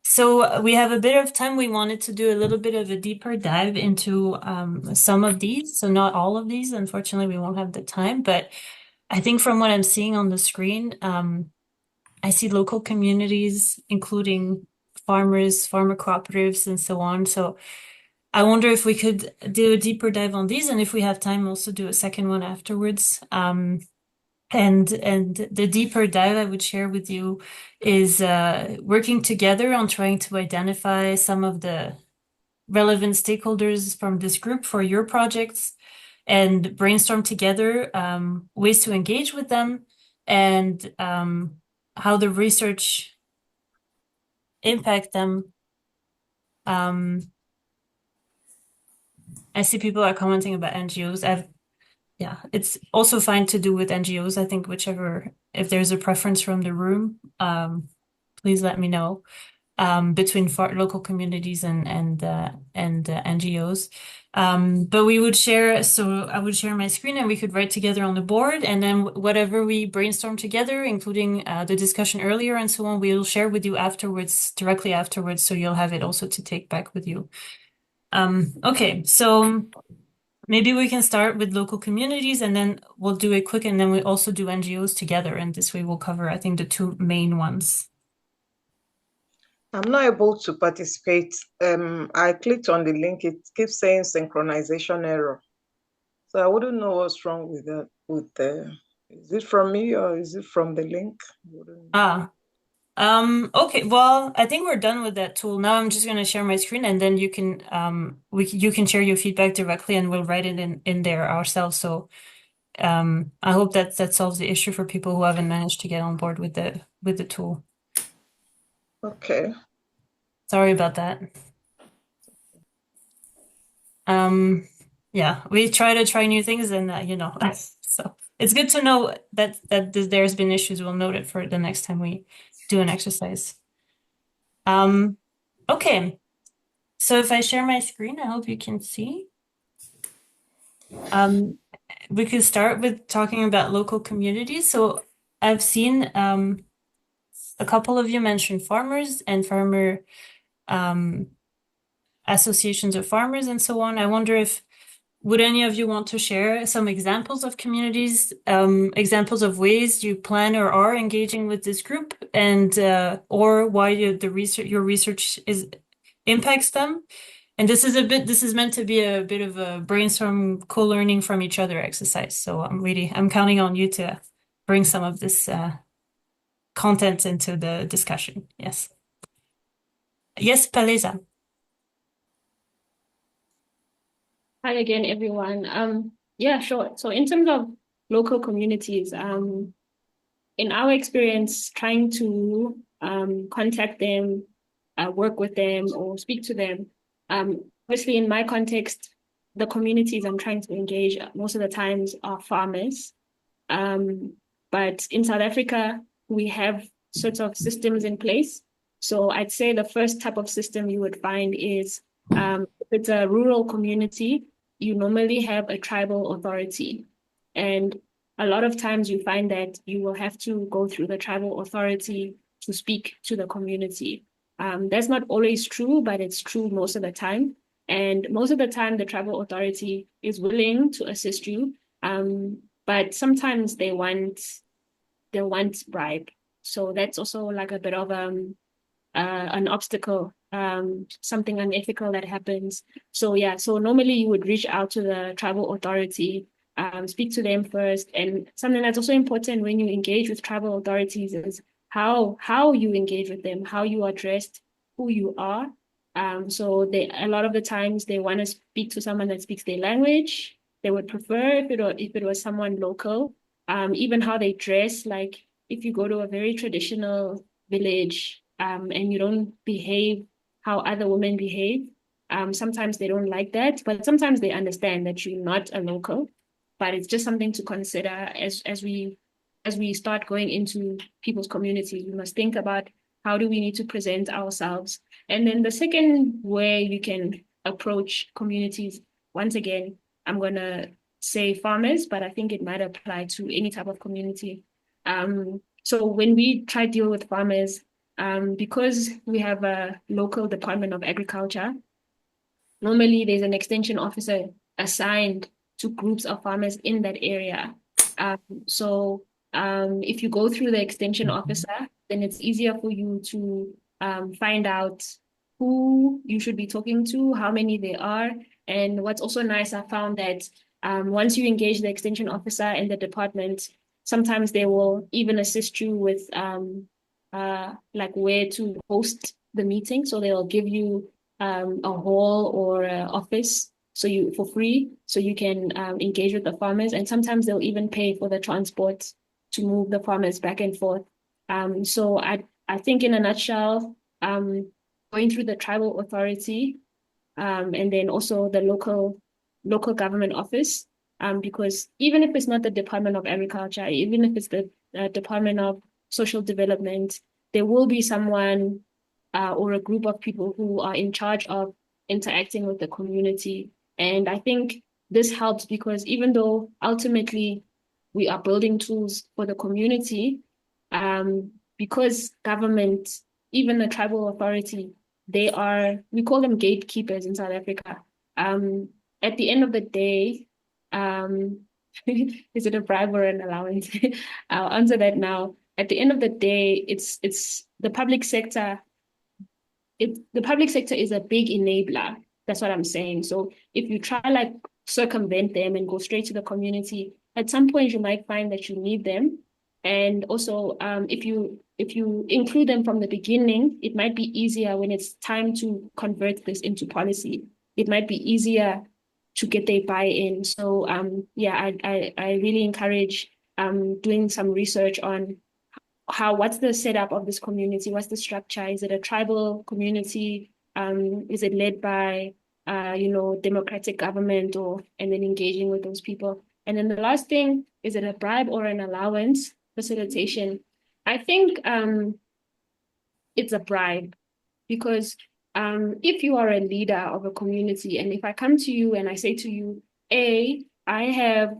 So we have a bit of time. We wanted to do a little bit of a deeper dive into some of these. So not all of these, unfortunately, we won't have the time. But I think from what I'm seeing on the screen, I see local communities, including farmers, farmer cooperatives, and so on. So I wonder if we could do a deeper dive on these, and if we have time, also do a second one afterwards. And the deeper dive I would share with you is working together on trying to identify some of the relevant stakeholders from this group for your projects and brainstorm together ways to engage with them and how the research impact them. I see people are commenting about NGOs. Yeah, it's also fine to do with NGOs. I think whichever, if there's a preference from the room, please let me know. Between local communities and NGOs. But we would share, so I would share my screen and we could write together on the board, and then whatever we brainstorm together, including the discussion earlier and so on, we'll share with you afterwards, directly afterwards, so you'll have it also to take back with you. Okay, so maybe we can start with local communities and then we'll do it quick, and then we also do NGOs together, and this way we'll cover, I think, the two main ones. I'm not able to participate. I clicked on the link. It keeps saying synchronization error. So I wouldn't know what's wrong with that. Is it from me or is it from the link? Okay, well, I think we're done with that tool. Now I'm just going to share my screen, and then you can you can share your feedback directly, and we'll write it in there ourselves. So I hope that solves the issue for people who haven't managed to get on board with the tool. Okay. Sorry about that. Yeah, we try new things, and you know, so it's good to know that there's been issues. We'll note it for the next time we do an exercise. Okay. So if I share my screen, I hope you can see. We could start with talking about local communities. So I've seen a couple of you mention farmers and farmer associations of farmers and so on. I wonder if would any of you want to share some examples of communities, examples of ways you plan or are engaging with this group, and or why your research impacts them? And this is meant to be a bit of a brainstorm, co-learning from each other exercise. So I'm counting on you to bring some of this content into the discussion. Yes. Yes, Paleza. Hi again, everyone. Yeah, sure. So in terms of local communities, in our experience, trying to contact them, work with them, or speak to them, obviously in my context, the communities I'm trying to engage most of the times are farmers. But in South Africa, we have sorts of systems in place. So I'd say the first type of system you would find is if it's a rural community, you normally have a tribal authority. And a lot of times you find that you will have to go through the tribal authority to speak to the community. That's not always true, but it's true most of the time. And most of the time, the tribal authority is willing to assist you. But sometimes they want bribe. So that's also like a bit of an obstacle, something unethical that happens. So yeah, so normally you would reach out to the tribal authority, speak to them first. And something that's also important when you engage with tribal authorities is how you engage with them, how you address who you are. So a lot of the times they want to speak to someone that speaks their language. They would prefer if it was someone local. Even how they dress, like if you go to a very traditional village, and you don't behave how other women behave, sometimes they don't like that, but sometimes they understand that you're not a local. But it's just something to consider as we start going into people's communities. We must think about How do we need to present ourselves? And then the second way you can approach communities, once again, I'm going to say farmers, but I think it might apply to any type of community. So when we try to deal with farmers, because we have a local Department of Agriculture, normally there's an extension officer assigned to groups of farmers in that area. So if you go through the extension officer, then it's easier for you to find out who you should be talking to, how many there are. And what's also nice, I found that once you engage the extension officer and the department, sometimes they will even assist you with like where to host the meeting. So they'll give you a hall or an office so you for free, so you can engage with the farmers, and sometimes they'll even pay for the transport to move the farmers back and forth. So I think in a nutshell, going through the tribal authority, and then also the local government office, because even if it's not the Department of Agriculture, even if it's the Department of Social Development, there will be someone or a group of people who are in charge of interacting with the community. And I think this helps because even though ultimately we are building tools for the community, because government, even the tribal authority, we call them gatekeepers in South Africa. At the end of the day, is it a bribe or an allowance? I'll answer that now. At the end of the day, it's the public sector. The public sector is a big enabler. That's what I'm saying. So if you try like circumvent them and go straight to the community, at some point you might find that you need them. And also, if you include them from the beginning, it might be easier when it's time to convert this into policy. It might be easier to get their buy-in. So yeah, I really encourage doing some research on what's the setup of this community? What's the structure? Is it a tribal community? Is it led by democratic government and then engaging with those people? And then the last thing, is it a bribe or an allowance facilitation? I think it's a bribe because if you are a leader of a community, and if I come to you and I say to you, I have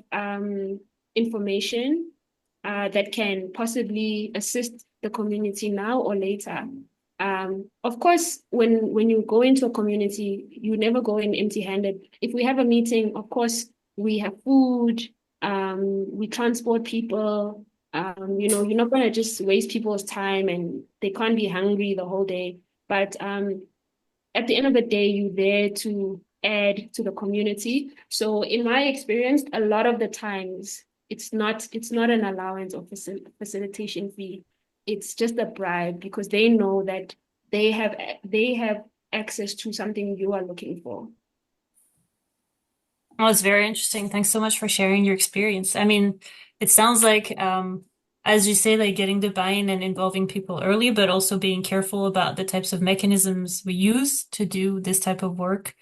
information that can possibly assist the community now or later. Of course, when you go into a community, you never go in empty-handed. If we have a meeting, of course, we have food, we transport people. You're not going to just waste people's time and they can't be hungry the whole day. But at the end of the day, you're there to add to the community. So in my experience, a lot of the times, it's not an allowance or facilitation fee. It's just a bribe because they know that they have access to something you are looking for. Well, it's very interesting. Thanks so much for sharing your experience. I mean, it sounds like, as you say, like getting the buy-in and involving people early, but also being careful about the types of mechanisms we use to do this type of work,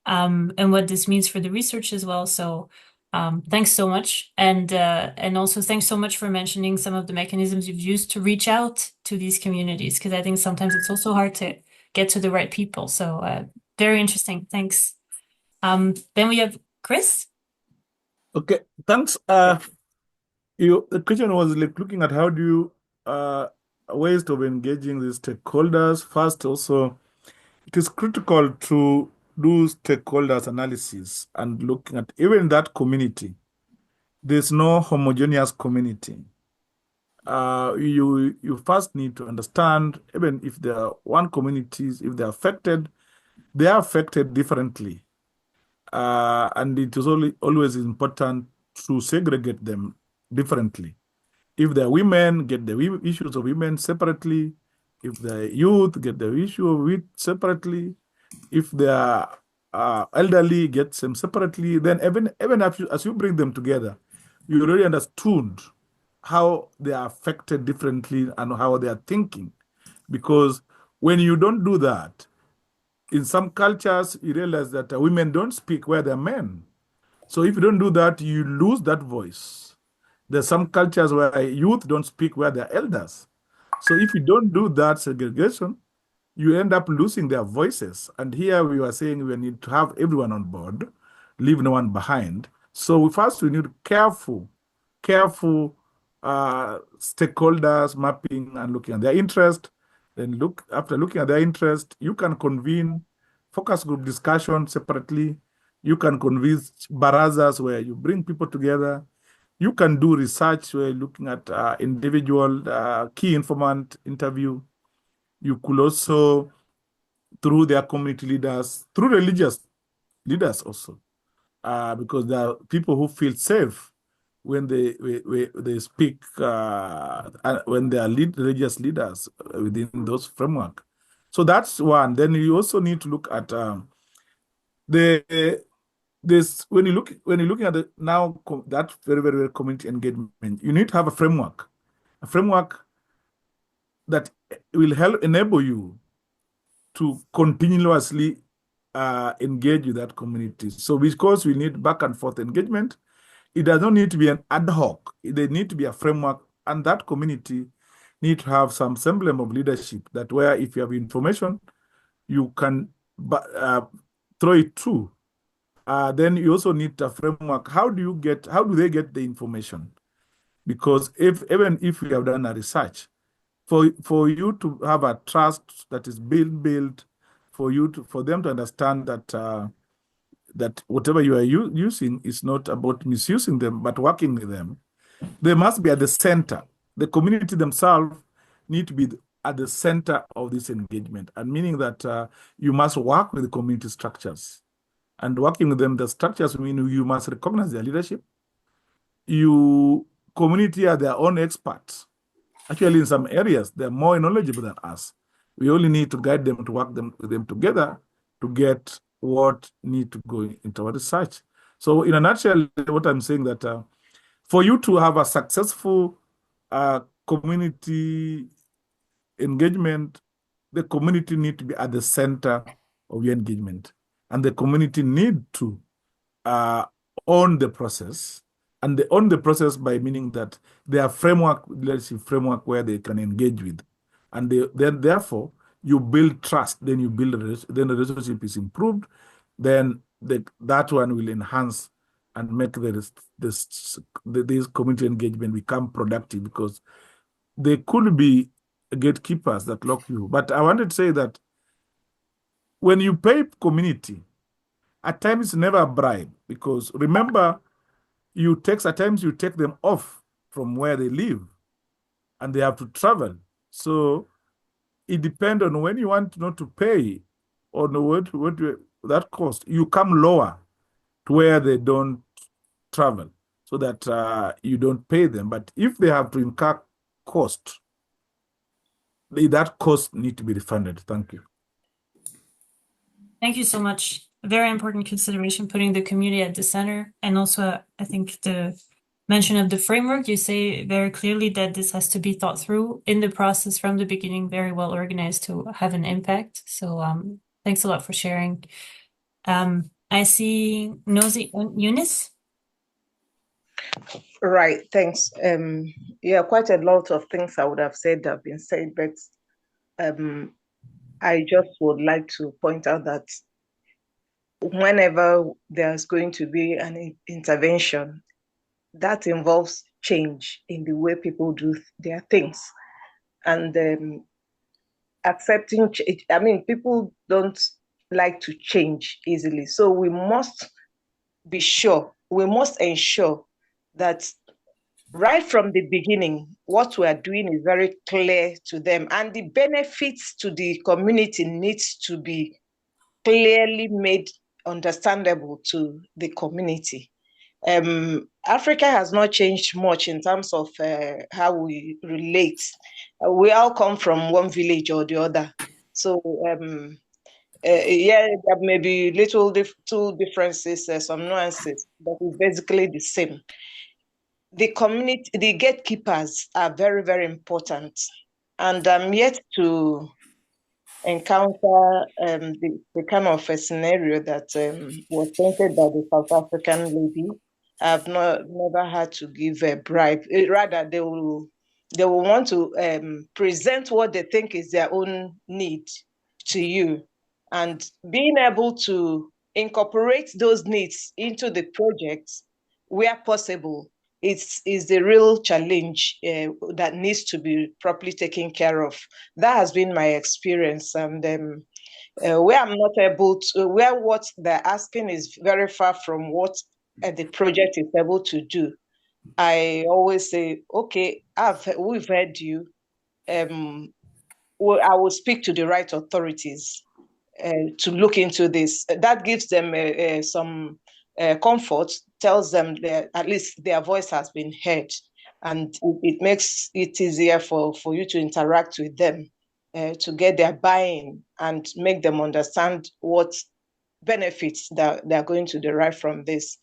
and what this means for the research as well. So, thanks so much. And also thanks so much for mentioning some of the mechanisms you've used to reach out to these communities, because I think sometimes it's also hard to get to the right people. So, very interesting. Thanks. Then we have Chris. Okay, thanks. The question was like looking at how do you ways of engaging the stakeholders. First, also, it is critical to do stakeholders analysis and looking at even that community. There's no homogeneous community. You first need to understand even if there are one communities, if they're affected, they are affected differently. And it is always important to segregate them differently. If they're women, get the issues of women separately. If they're youth, get the issue of youth separately. If they are elderly, get them separately. Then even as you bring them together, you already understood how they are affected differently and how they are thinking. Because when you don't do that, in some cultures, you realize that women don't speak where they're men. So if you don't do that, you lose that voice. There's some cultures where youth don't speak where they're elders. So if you don't do that segregation, you end up losing their voices. And here we were saying we need to have everyone on board, leave no one behind. So first we need careful stakeholders mapping and looking at their interest. Then after looking at their interest, you can convene focus group discussion separately. You can convene barazas where you bring people together. You can do research where you're looking at individual key informant interview. You could also, through their community leaders, through religious leaders also, because there are people who feel safe when they speak, when they are religious leaders within those framework. So that's one. Then you also need to look at when you're looking at that very community engagement, you need to have a framework that will help enable you to continuously engage with that community. So because we need back and forth engagement, it does not need to be an ad hoc. There need to be a framework, and that community need to have some semblance of leadership that where if you have information, you can throw it through. Then you also need a framework. How do they get the information? Because even if we have done a research, for you to have a trust that is built, for them to understand that that whatever you are using is not about misusing them, but working with them, they must be at the center. The community themselves need to be at the center of this engagement, and meaning that you must work with the community structures. And working with them, the structures mean you must recognize their leadership. Community are their own experts. Actually, in some areas, they're more knowledgeable than us. We only need to guide them to work with them together to get what need to go into our research. So in a nutshell, what I'm saying that for you to have a successful community engagement, the community need to be at the center of your engagement. And the community need to own the process. And they own the process by meaning that they have leadership framework where they can engage with. And then therefore, you build trust, then you build, then the relationship is improved, then that one will enhance and make this community engagement become productive, because they could be gatekeepers that lock you. But I wanted to say that when you pay community, at times it's never a bribe, because remember, at times you take them off from where they live and they have to travel. So it depends on when you want not to pay or that cost. You come lower to where they don't travel so that you don't pay them. But if they have to incur cost, that cost need to be refunded. Thank you. Thank you so much. A very important consideration, putting the community at the center. And also, I think the mention of the framework, you say very clearly that this has to be thought through in the process from the beginning, very well organized to have an impact. So thanks a lot for sharing. I see Nosy Eunice. Right, thanks. Yeah, quite a lot of things I would have said have been said, but I just would like to point out that whenever there's going to be an intervention, that involves change in the way people do their things. And accepting, people don't like to change easily. So we must ensure that right from the beginning, what we are doing is very clear to them, and the benefits to the community needs to be clearly made understandable to the community. Africa has not changed much in terms of how we relate. We all come from one village or the other. So yeah, there may be two differences, some nuances, but it's basically the same. The community, the gatekeepers are very, very important. And I'm yet to encounter the kind of a scenario that was painted by the South African lady. I've never had to give a bribe. Rather, they will they will want to present what they think is their own need to you. And being able to incorporate those needs into the project where possible is the real challenge that needs to be properly taken care of. That has been my experience. And where I'm not able to, where what they're asking is very far from what the project is able to do, I always say, okay, we've heard you. I will speak to the right authorities to look into this. That gives them some comfort, tells them that at least their voice has been heard, and it makes it easier for you to interact with them, to get their buy-in and make them understand what benefits that they're going to derive from this.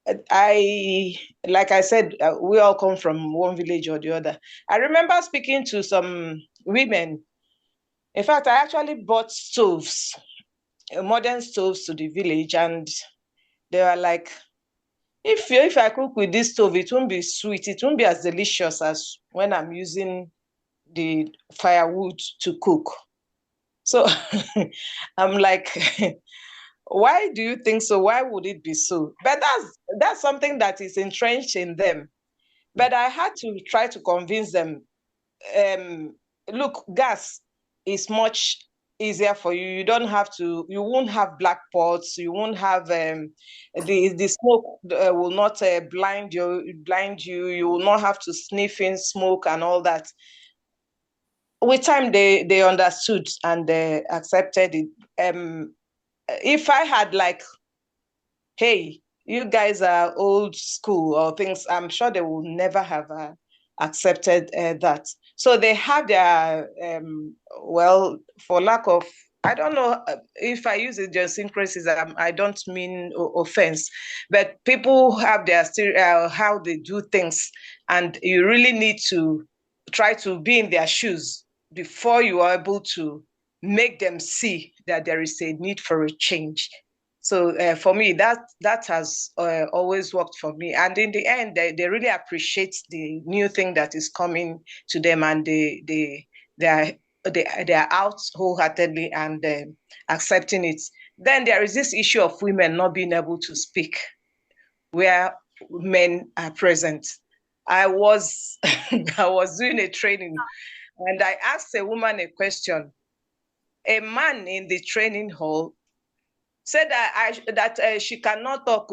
Like I said, we all come from one village or the other. I remember speaking to some women. In fact, I actually bought stoves, modern stoves to the village, and they were like, if I cook with this stove, it won't be sweet. It won't be as delicious as when I'm using the firewood to cook. So I'm like, why do you think so? Why would it be so? But that's something that is entrenched in them. But I had to try to convince them, look, gas is much easier for you. You don't have to, you won't have black pots, you won't have the smoke will not blind you, you will not have to sniff in smoke and all that. With time they understood and they accepted it. If I had like, hey, you guys are old school or things, I'm sure they will never have accepted that. So they have their, well, for lack of, I don't know if I use idiosyncrasies, I don't mean offense, but people have their how they do things, and you really need to try to be in their shoes before you are able to make them see that there is a need for a change. So for me, that has always worked for me. And in the end, they really appreciate the new thing that is coming to them, and they are out wholeheartedly and accepting it. Then there is this issue of women not being able to speak where men are present. I was I was doing a training, and I asked a woman a question. A man in the training hall said that she cannot talk,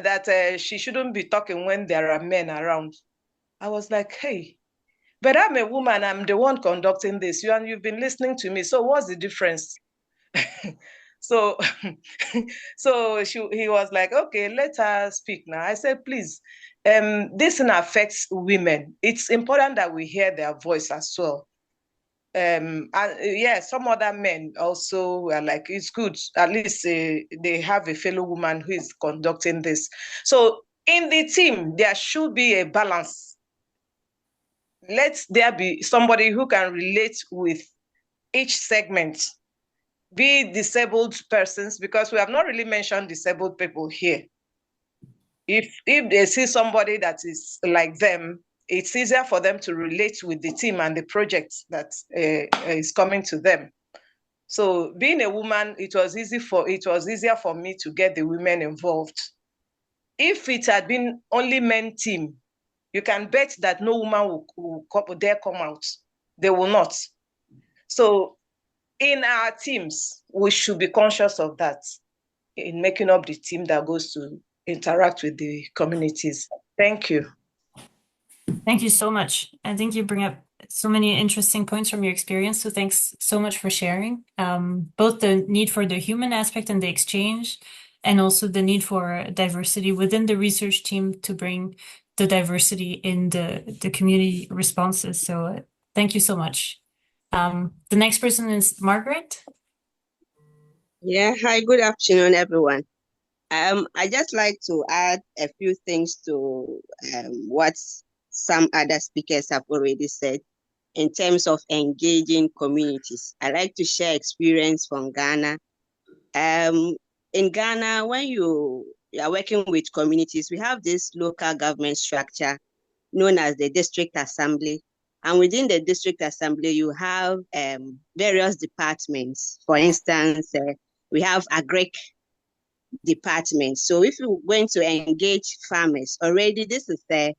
that she shouldn't be talking when there are men around. I was like, hey, but I'm a woman, I'm the one conducting this, and you've been listening to me, so what's the difference? So he was like, okay, let her speak now. I said, please, this affects women. It's important that we hear their voice as well. And yeah, some other men also were like, it's good, at least they have a fellow woman who is conducting this. So in the team, there should be a balance. Let there be somebody who can relate with each segment, be disabled persons, because we have not really mentioned disabled people here. If they see somebody that is like them, it's easier for them to relate with the team and the project that is coming to them. So being a woman, it was easier for me to get the women involved. If it had been only men team, you can bet that no woman will dare come out. They will not. So in our teams, we should be conscious of that in making up the team that goes to interact with the communities. Thank you. Thank you so much. I think you bring up so many interesting points from your experience. So thanks so much for sharing both the need for the human aspect and the exchange, and also the need for diversity within the research team to bring the diversity in the community responses. So thank you so much. The next person is Margaret. Yeah, hi, good afternoon, everyone. I just like to add a few things to what some other speakers have already said in terms of engaging communities. I like to share experience from Ghana. In Ghana, when you are working with communities, we have this local government structure known as the district assembly. And within the district assembly, you have various departments. For instance, we have agric department. So if you're going to engage farmers, already this is a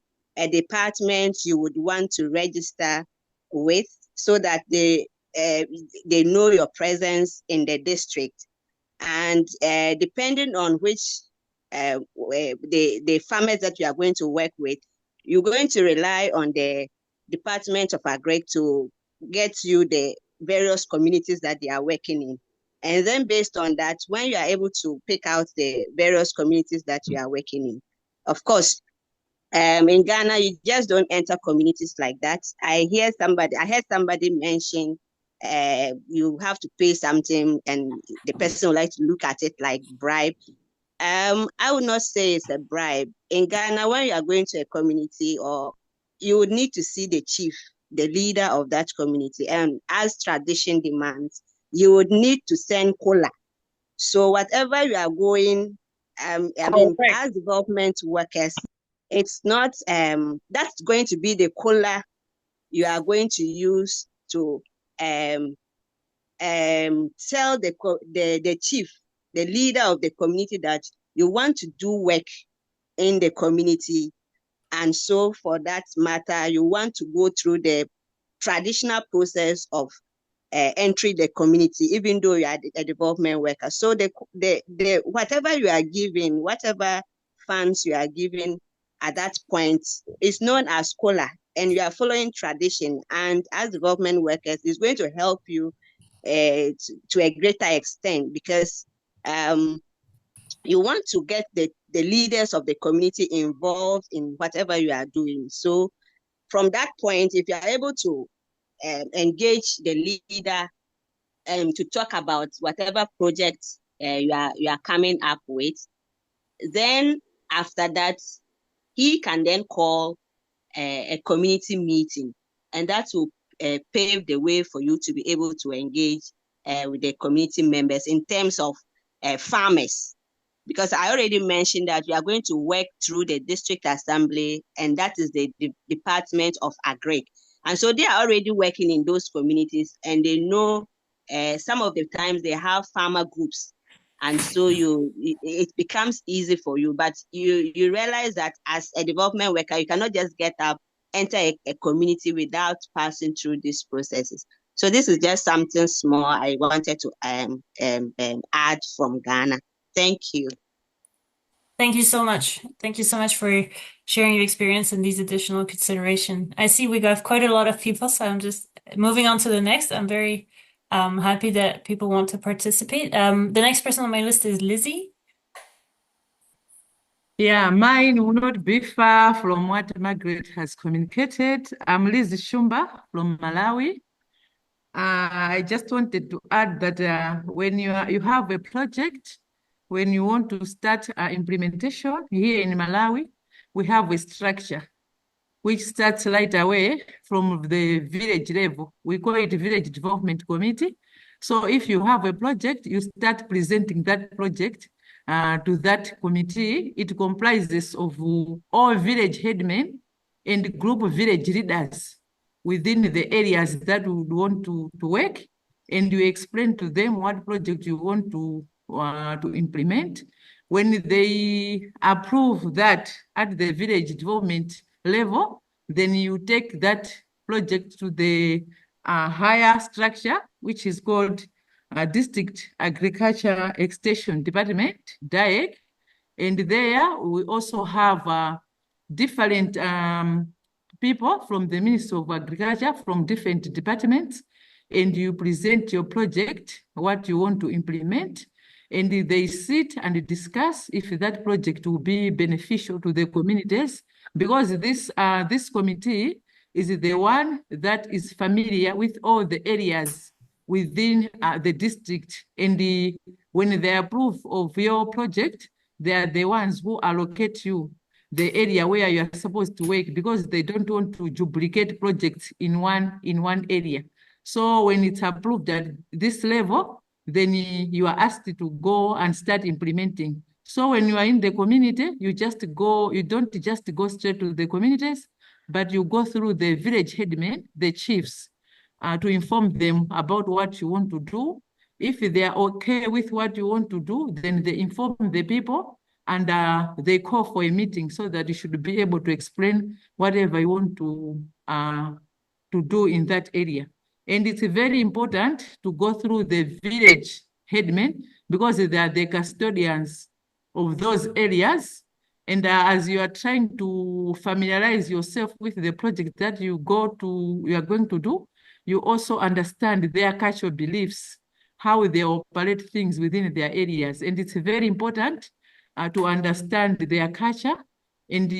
department you would want to register with so that they know your presence in the district. And depending on which the farmers that you are going to work with, you're going to rely on the Department of Agri to get you the various communities that they are working in. And then based on that, when you are able to pick out the various communities that you are working in, of course, in Ghana, you just don't enter communities like that. I heard somebody mention you have to pay something and the person would like to look at it like bribe. I would not say it's a bribe. In Ghana, when you are going to a community, or you would need to see the chief, the leader of that community, and as tradition demands, you would need to send kola. So whatever you are going, as development workers, it's not that's going to be the kola you are going to use to tell the chief, the leader of the community, that you want to do work in the community. And so for that matter, you want to go through the traditional process of entering the community, even though you are a development worker. So the whatever you are giving, whatever funds you are giving at that point is known as COLA, and you are following tradition. And as development workers, it's going to help you to a greater extent, because you want to get the leaders of the community involved in whatever you are doing. So from that point, if you are able to engage the leader to talk about whatever projects you are coming up with, then after that, he can then call a community meeting, and that will pave the way for you to be able to engage with the community members in terms of farmers. Because I already mentioned that you are going to work through the district assembly, and that is the Department of Agri. And so they are already working in those communities, and they know some of the times they have farmer groups. And so it becomes easy for you, but you realize that as a development worker, you cannot just get up, enter a community without passing through these processes. So this is just something small I wanted to add from Ghana. Thank you. Thank you so much. Thank you so much for sharing your experience and these additional consideration. I see we got quite a lot of people, so I'm just moving on to the next. I'm very happy that people want to participate. The next person on my list is Lizzie. Yeah, mine will not be far from what Margaret has communicated. I'm Liz Shumba from Malawi. I just wanted to add that when you have a project, when you want to start implementation here in Malawi, we have a structure which starts right away from the village level. We call it Village Development Committee. So if you have a project, you start presenting that project to that committee. It comprises of all village headmen and group village leaders within the areas that we would want to work, and you explain to them what project you want to implement. When they approve that at the village development level, then you take that project to the higher structure, which is called District Agriculture Extension Department, DAEC. And there we also have different people from the Ministry of Agriculture from different departments, and you present your project, what you want to implement, and they sit and discuss if that project will be beneficial to the communities, because this committee is the one that is familiar with all the areas within the district, and when they approve of your project, they are the ones who allocate you the area where you are supposed to work, because they don't want to duplicate projects in one area. So when it's approved at this level, then you are asked to go and start implementing. So when you are in the community, you don't just go straight to the communities, but you go through the village headmen, the chiefs, to inform them about what you want to do. If they are okay with what you want to do, then they inform the people and they call for a meeting so that you should be able to explain whatever you want to do in that area. And it's very important to go through the village headmen because they are the custodians of those areas. And as you are trying to familiarize yourself with the project that you are going to do, you also understand their cultural beliefs, how they operate things within their areas. And it's very important to understand their culture. And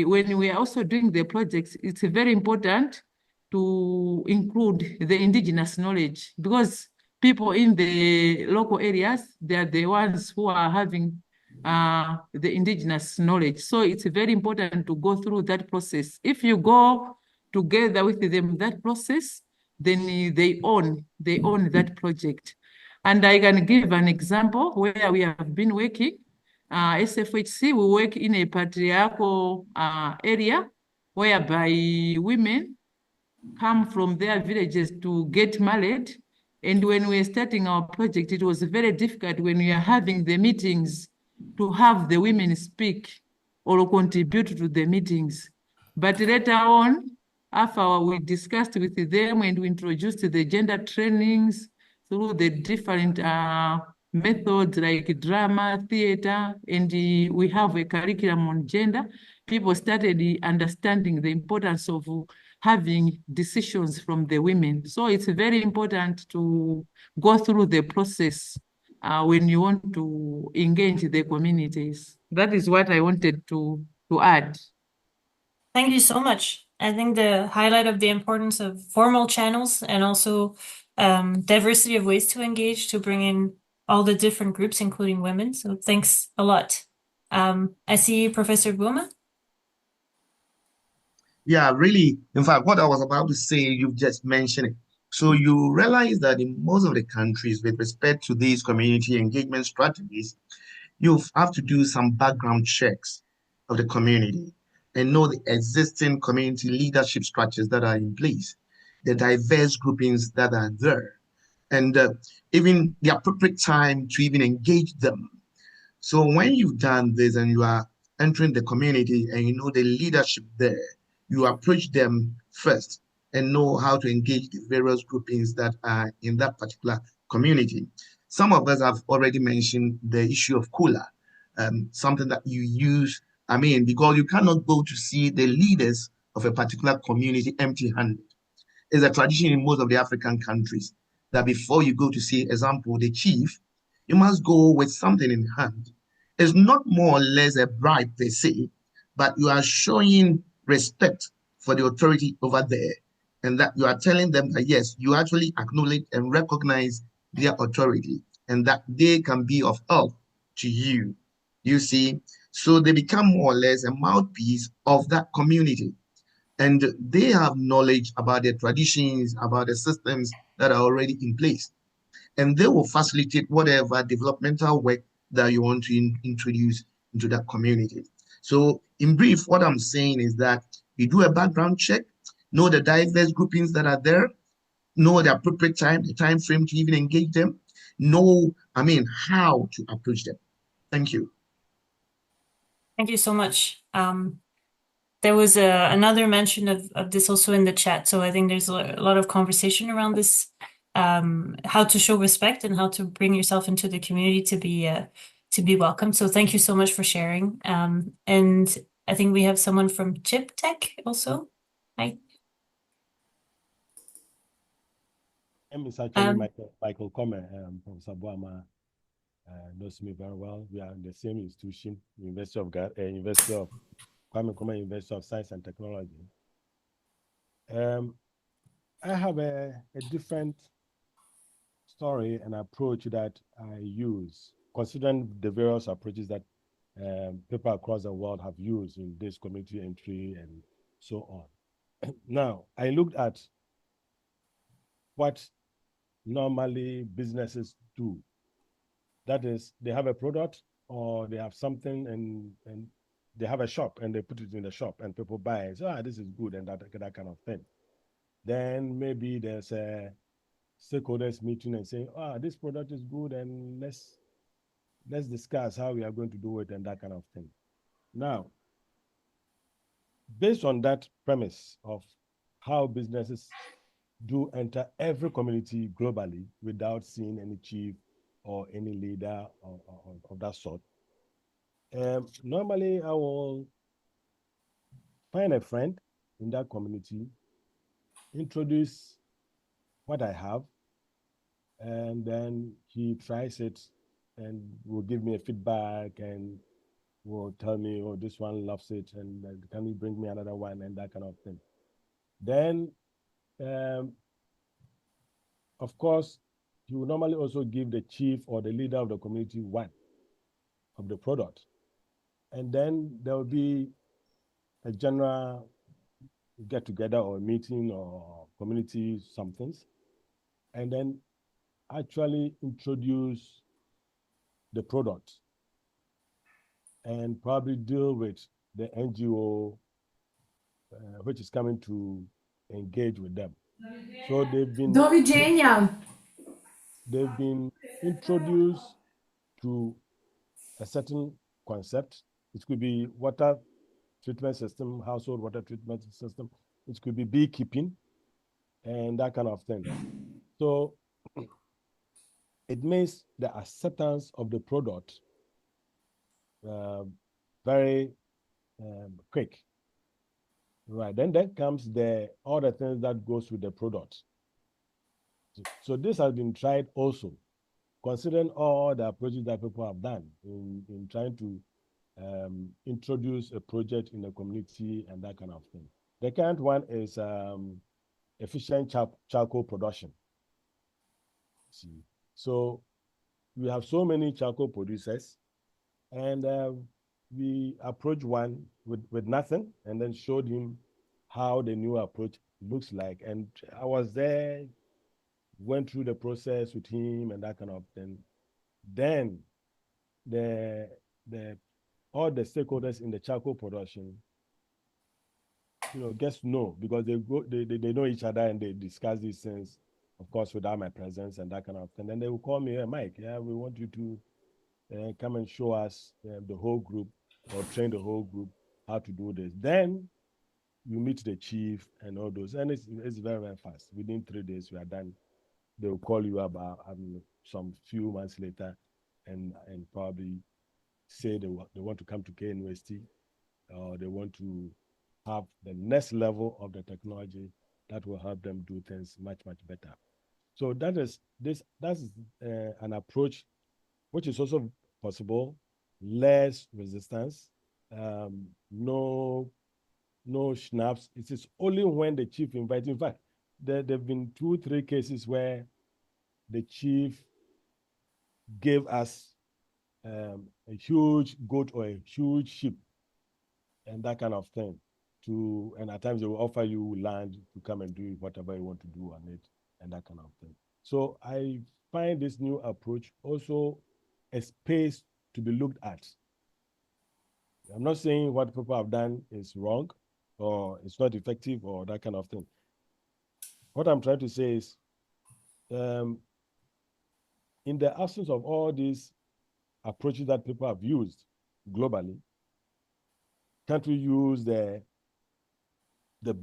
when we are also doing the projects, it's very important to include the indigenous knowledge because people in the local areas, they are the ones who are having the indigenous knowledge. So it's very important to go through that process. If you go together with them that process, then they own that project. And I can give an example where we have been working. SFHC, we work in a patriarchal area whereby women come from their villages to get married. And when we were starting our project, it was very difficult when we are having the meetings to have the women speak or contribute to the meetings. But later on, after we discussed with them and we introduced the gender trainings through the different methods like drama, theater, and we have a curriculum on gender, people started understanding the importance of having decisions from the women. So it's very important to go through the process when you want to engage the communities. That is what I wanted to add. Thank you so much. I think the highlight of the importance of formal channels and also diversity of ways to engage to bring in all the different groups, including women. So thanks a lot. I see Professor Boma. Yeah, really. In fact, what I was about to say, you've just mentioned it. So you realize that in most of the countries, with respect to these community engagement strategies, you have to do some background checks of the community and know the existing community leadership structures that are in place, the diverse groupings that are there, and even the appropriate time to even engage them. So when you've done this and you are entering the community and you know the leadership there, you approach them first and know how to engage the various groupings that are in that particular community. Some of us have already mentioned the issue of cooler, something that you use, because you cannot go to see the leaders of a particular community empty-handed. It's a tradition in most of the African countries that before you go to see, example, the chief, you must go with something in hand. It's not more or less a bribe per se, but you are showing respect for the authority over there, and that you are telling them that yes, you actually acknowledge and recognize their authority, and that they can be of help to you. You see, so they become more or less a mouthpiece of that community. And they have knowledge about their traditions, about the systems that are already in place. And they will facilitate whatever developmental work that you want to introduce into that community. So in brief, what I'm saying is that you do a background check, know the diverse groupings that are there, know the appropriate time, the time frame to even engage them, know, how to approach them. Thank you. Thank you so much. There was another mention of this also in the chat. So I think there's a lot of conversation around this, how to show respect and how to bring yourself into the community to be welcome. So thank you so much for sharing. And I think we have someone from Chip Tech also. Hi. My name is actually Michael Comer. Professor Boama knows me very well. We are in the same institution, University of Kwame Nkrumah University of Science and Technology. I have a different story and approach that I use, considering the various approaches that people across the world have used in this community entry and so on. Now, I looked at what normally businesses do. That is, they have a product or they have something and they have a shop and they put it in the shop and people buy it. So, this is good and that kind of thing. Then maybe there's a stakeholders meeting and saying, this product is good and let's discuss how we are going to do it and that kind of thing. Now, based on that premise of how businesses do enter every community globally without seeing any chief or any leader of that sort, normally I will find a friend in that community, introduce what I have, and then he tries it and will give me a feedback and will tell me, oh, this one loves it, and can you bring me another one, and that kind of thing. Then, of course, he will normally also give the chief or the leader of the community one of the product. And then there will be a general get together or meeting or community somethings, and then actually introduce the product and probably deal with the NGO which is coming to engage with them. So they've been introduced to a certain concept. It could be water treatment system, household water treatment system. It could be beekeeping and that kind of thing. So it makes the acceptance of the product very quick. Right, then comes all the things that goes with the product. So this has been tried also, considering all the approaches that people have done in trying to introduce a project in the community and that kind of thing. The current one is efficient charcoal production. See, so we have so many charcoal producers, and we approached one with nothing and then showed him how the new approach looks like. And I was there, went through the process with him and that kind of thing. Then all the stakeholders in the charcoal production, gets to know, because they know each other and they discuss these things, of course, without my presence and that kind of thing. And then they will call me, hey, Mike, we want you to come and show us the whole group or train the whole group how to do this. Then you meet the chief and all those, and it's very, very fast. Within 3 days, we are done. They will call you about some few months later and probably say they want to come to KNUST, or they want to have the next level of the technology that will help them do things much, much better. So that's an approach which is also possible, less resistance, no schnapps. It is only when the chief invites. In fact, there have been 2-3 cases where the chief gave us a huge goat or a huge sheep and that kind of thing. And at times they will offer you land to come and do whatever you want to do on it and that kind of thing. So I find this new approach also a space to be looked at. I'm not saying what people have done is wrong or it's not effective or that kind of thing. What I'm trying to say is, in the absence of all these approaches that people have used globally, can't we use the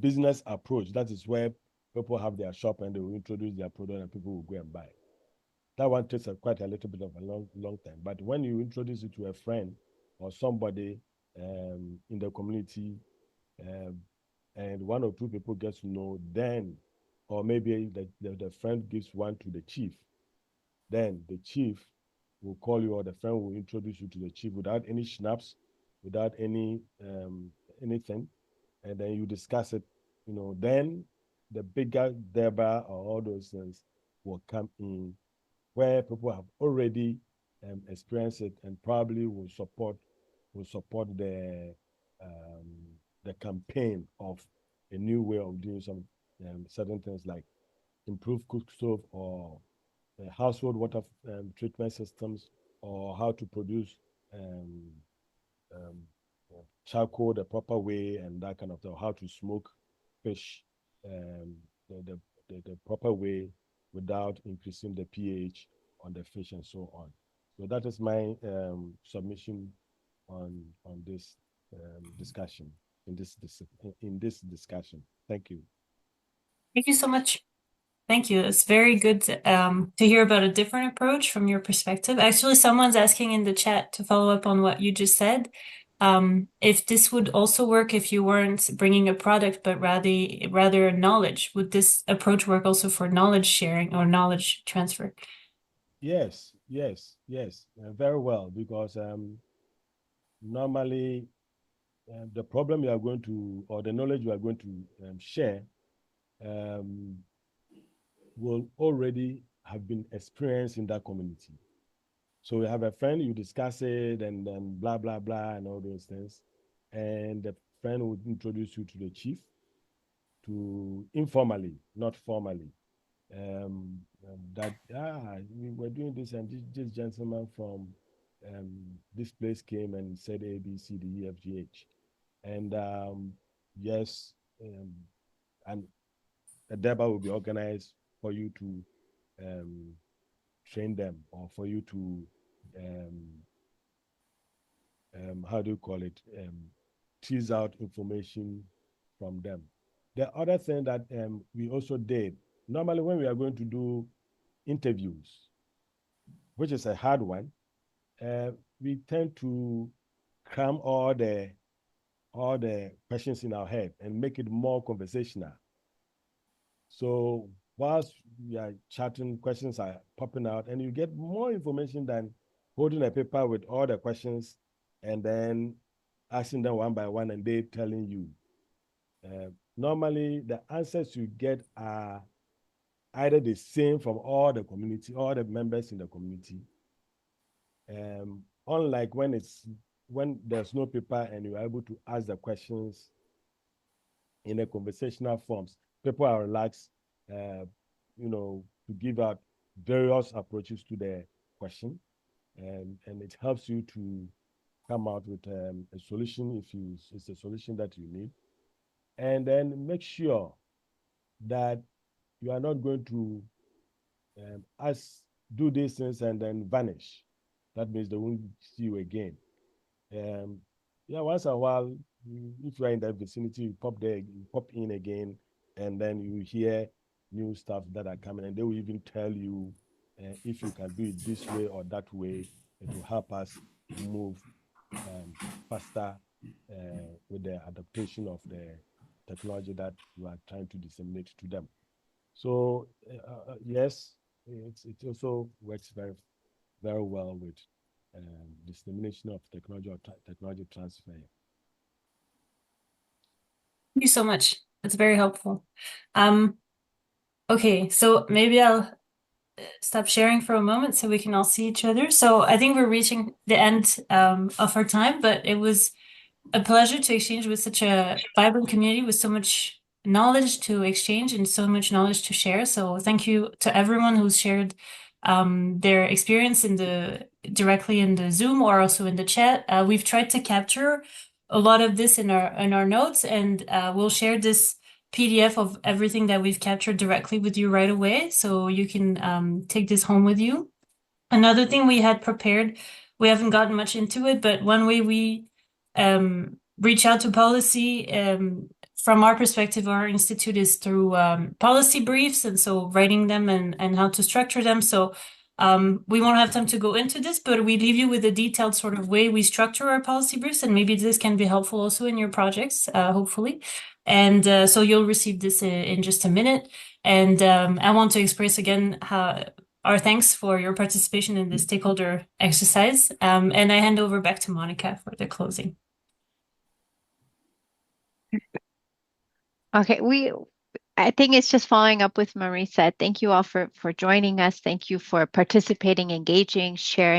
business approach? That is where people have their shop and they will introduce their product and people will go and buy. That one takes quite a little bit of a long time. But when you introduce it to a friend or somebody in the community, and 1 or 2 people get to know, then, or maybe the friend gives one to the chief, then the chief will call you, or the friend will introduce you to the chief without any schnapps, without any anything, and then you discuss it. Then the bigger DEBA or all those things will come in, where people have already experienced it and probably will support the campaign of a new way of doing some certain things, like improved cook stove or household water treatment systems, or how to produce charcoal the proper way and that kind of stuff, how to smoke fish the proper way without increasing the pH on the fish and so on. So that is my submission on this discussion, in this discussion. Thank you. Thank you so much. Thank you. It's very good to hear about a different approach from your perspective. Actually, someone's asking in the chat to follow up on what you just said. If this would also work if you weren't bringing a product, but rather knowledge. Would this approach work also for knowledge sharing or knowledge transfer? Yes, very well, because normally the problem you are going to, or the knowledge you are going to share will already have been experienced in that community. So you have a friend, you discuss it, and then blah, blah, blah, and all those things. And the friend would introduce you to the chief informally, not formally. We were doing this, and this gentleman from this place came and said A, B, C, D, E, F, G, H. And yes, and a DEBA will be organized for you to train them, or for you to how do you call it, tease out information from them. The other thing that we also did, normally when we are going to do interviews, which is a hard one, we tend to cram all the questions in our head and make it more conversational. So whilst we are chatting, questions are popping out, and you get more information than holding a paper with all the questions and then asking them one by one and they telling you. Normally, the answers you get are either the same from all the community, all the members in the community. Unlike when there's no paper and you're able to ask the questions in a conversational forms, people are relaxed, to give out various approaches to the question, and it helps you to come out with a solution if it's a solution that you need. And then make sure that you are not going to do these things and then vanish. That means they won't see you again. Once in a while, if you are in that vicinity, you pop in again, and then you hear new stuff that are coming, and they will even tell you if you can do it this way or that way. It will help us move faster with the adaptation of the technology that you are trying to disseminate to them. So yes, it also works very, very well with dissemination of technology or technology transfer. Thank you so much. That's very helpful. Okay, so maybe I'll stop sharing for a moment so we can all see each other. So I think we're reaching the end of our time, but it was a pleasure to exchange with such a vibrant community with so much knowledge to exchange and so much knowledge to share. So thank you to everyone who's shared their experience directly in the Zoom or also in the chat. We've tried to capture a lot of this in our notes, and we'll share this PDF of everything that we've captured directly with you right away, so you can take this home with you. Another thing we had prepared, we haven't gotten much into it, but one way we reach out to policy from our perspective, our institute, is through policy briefs, and so writing them and how to structure them. So we won't have time to go into this, but we leave you with a detailed sort of way we structure our policy briefs, and maybe this can be helpful also in your projects, hopefully. And so you'll receive this in just a minute. And I want to express again our thanks for your participation in this stakeholder exercise. And I hand over back to Monica for the closing. Okay, I think it's just following up with Marie said. Thank you all for joining us. Thank you for participating, engaging, sharing.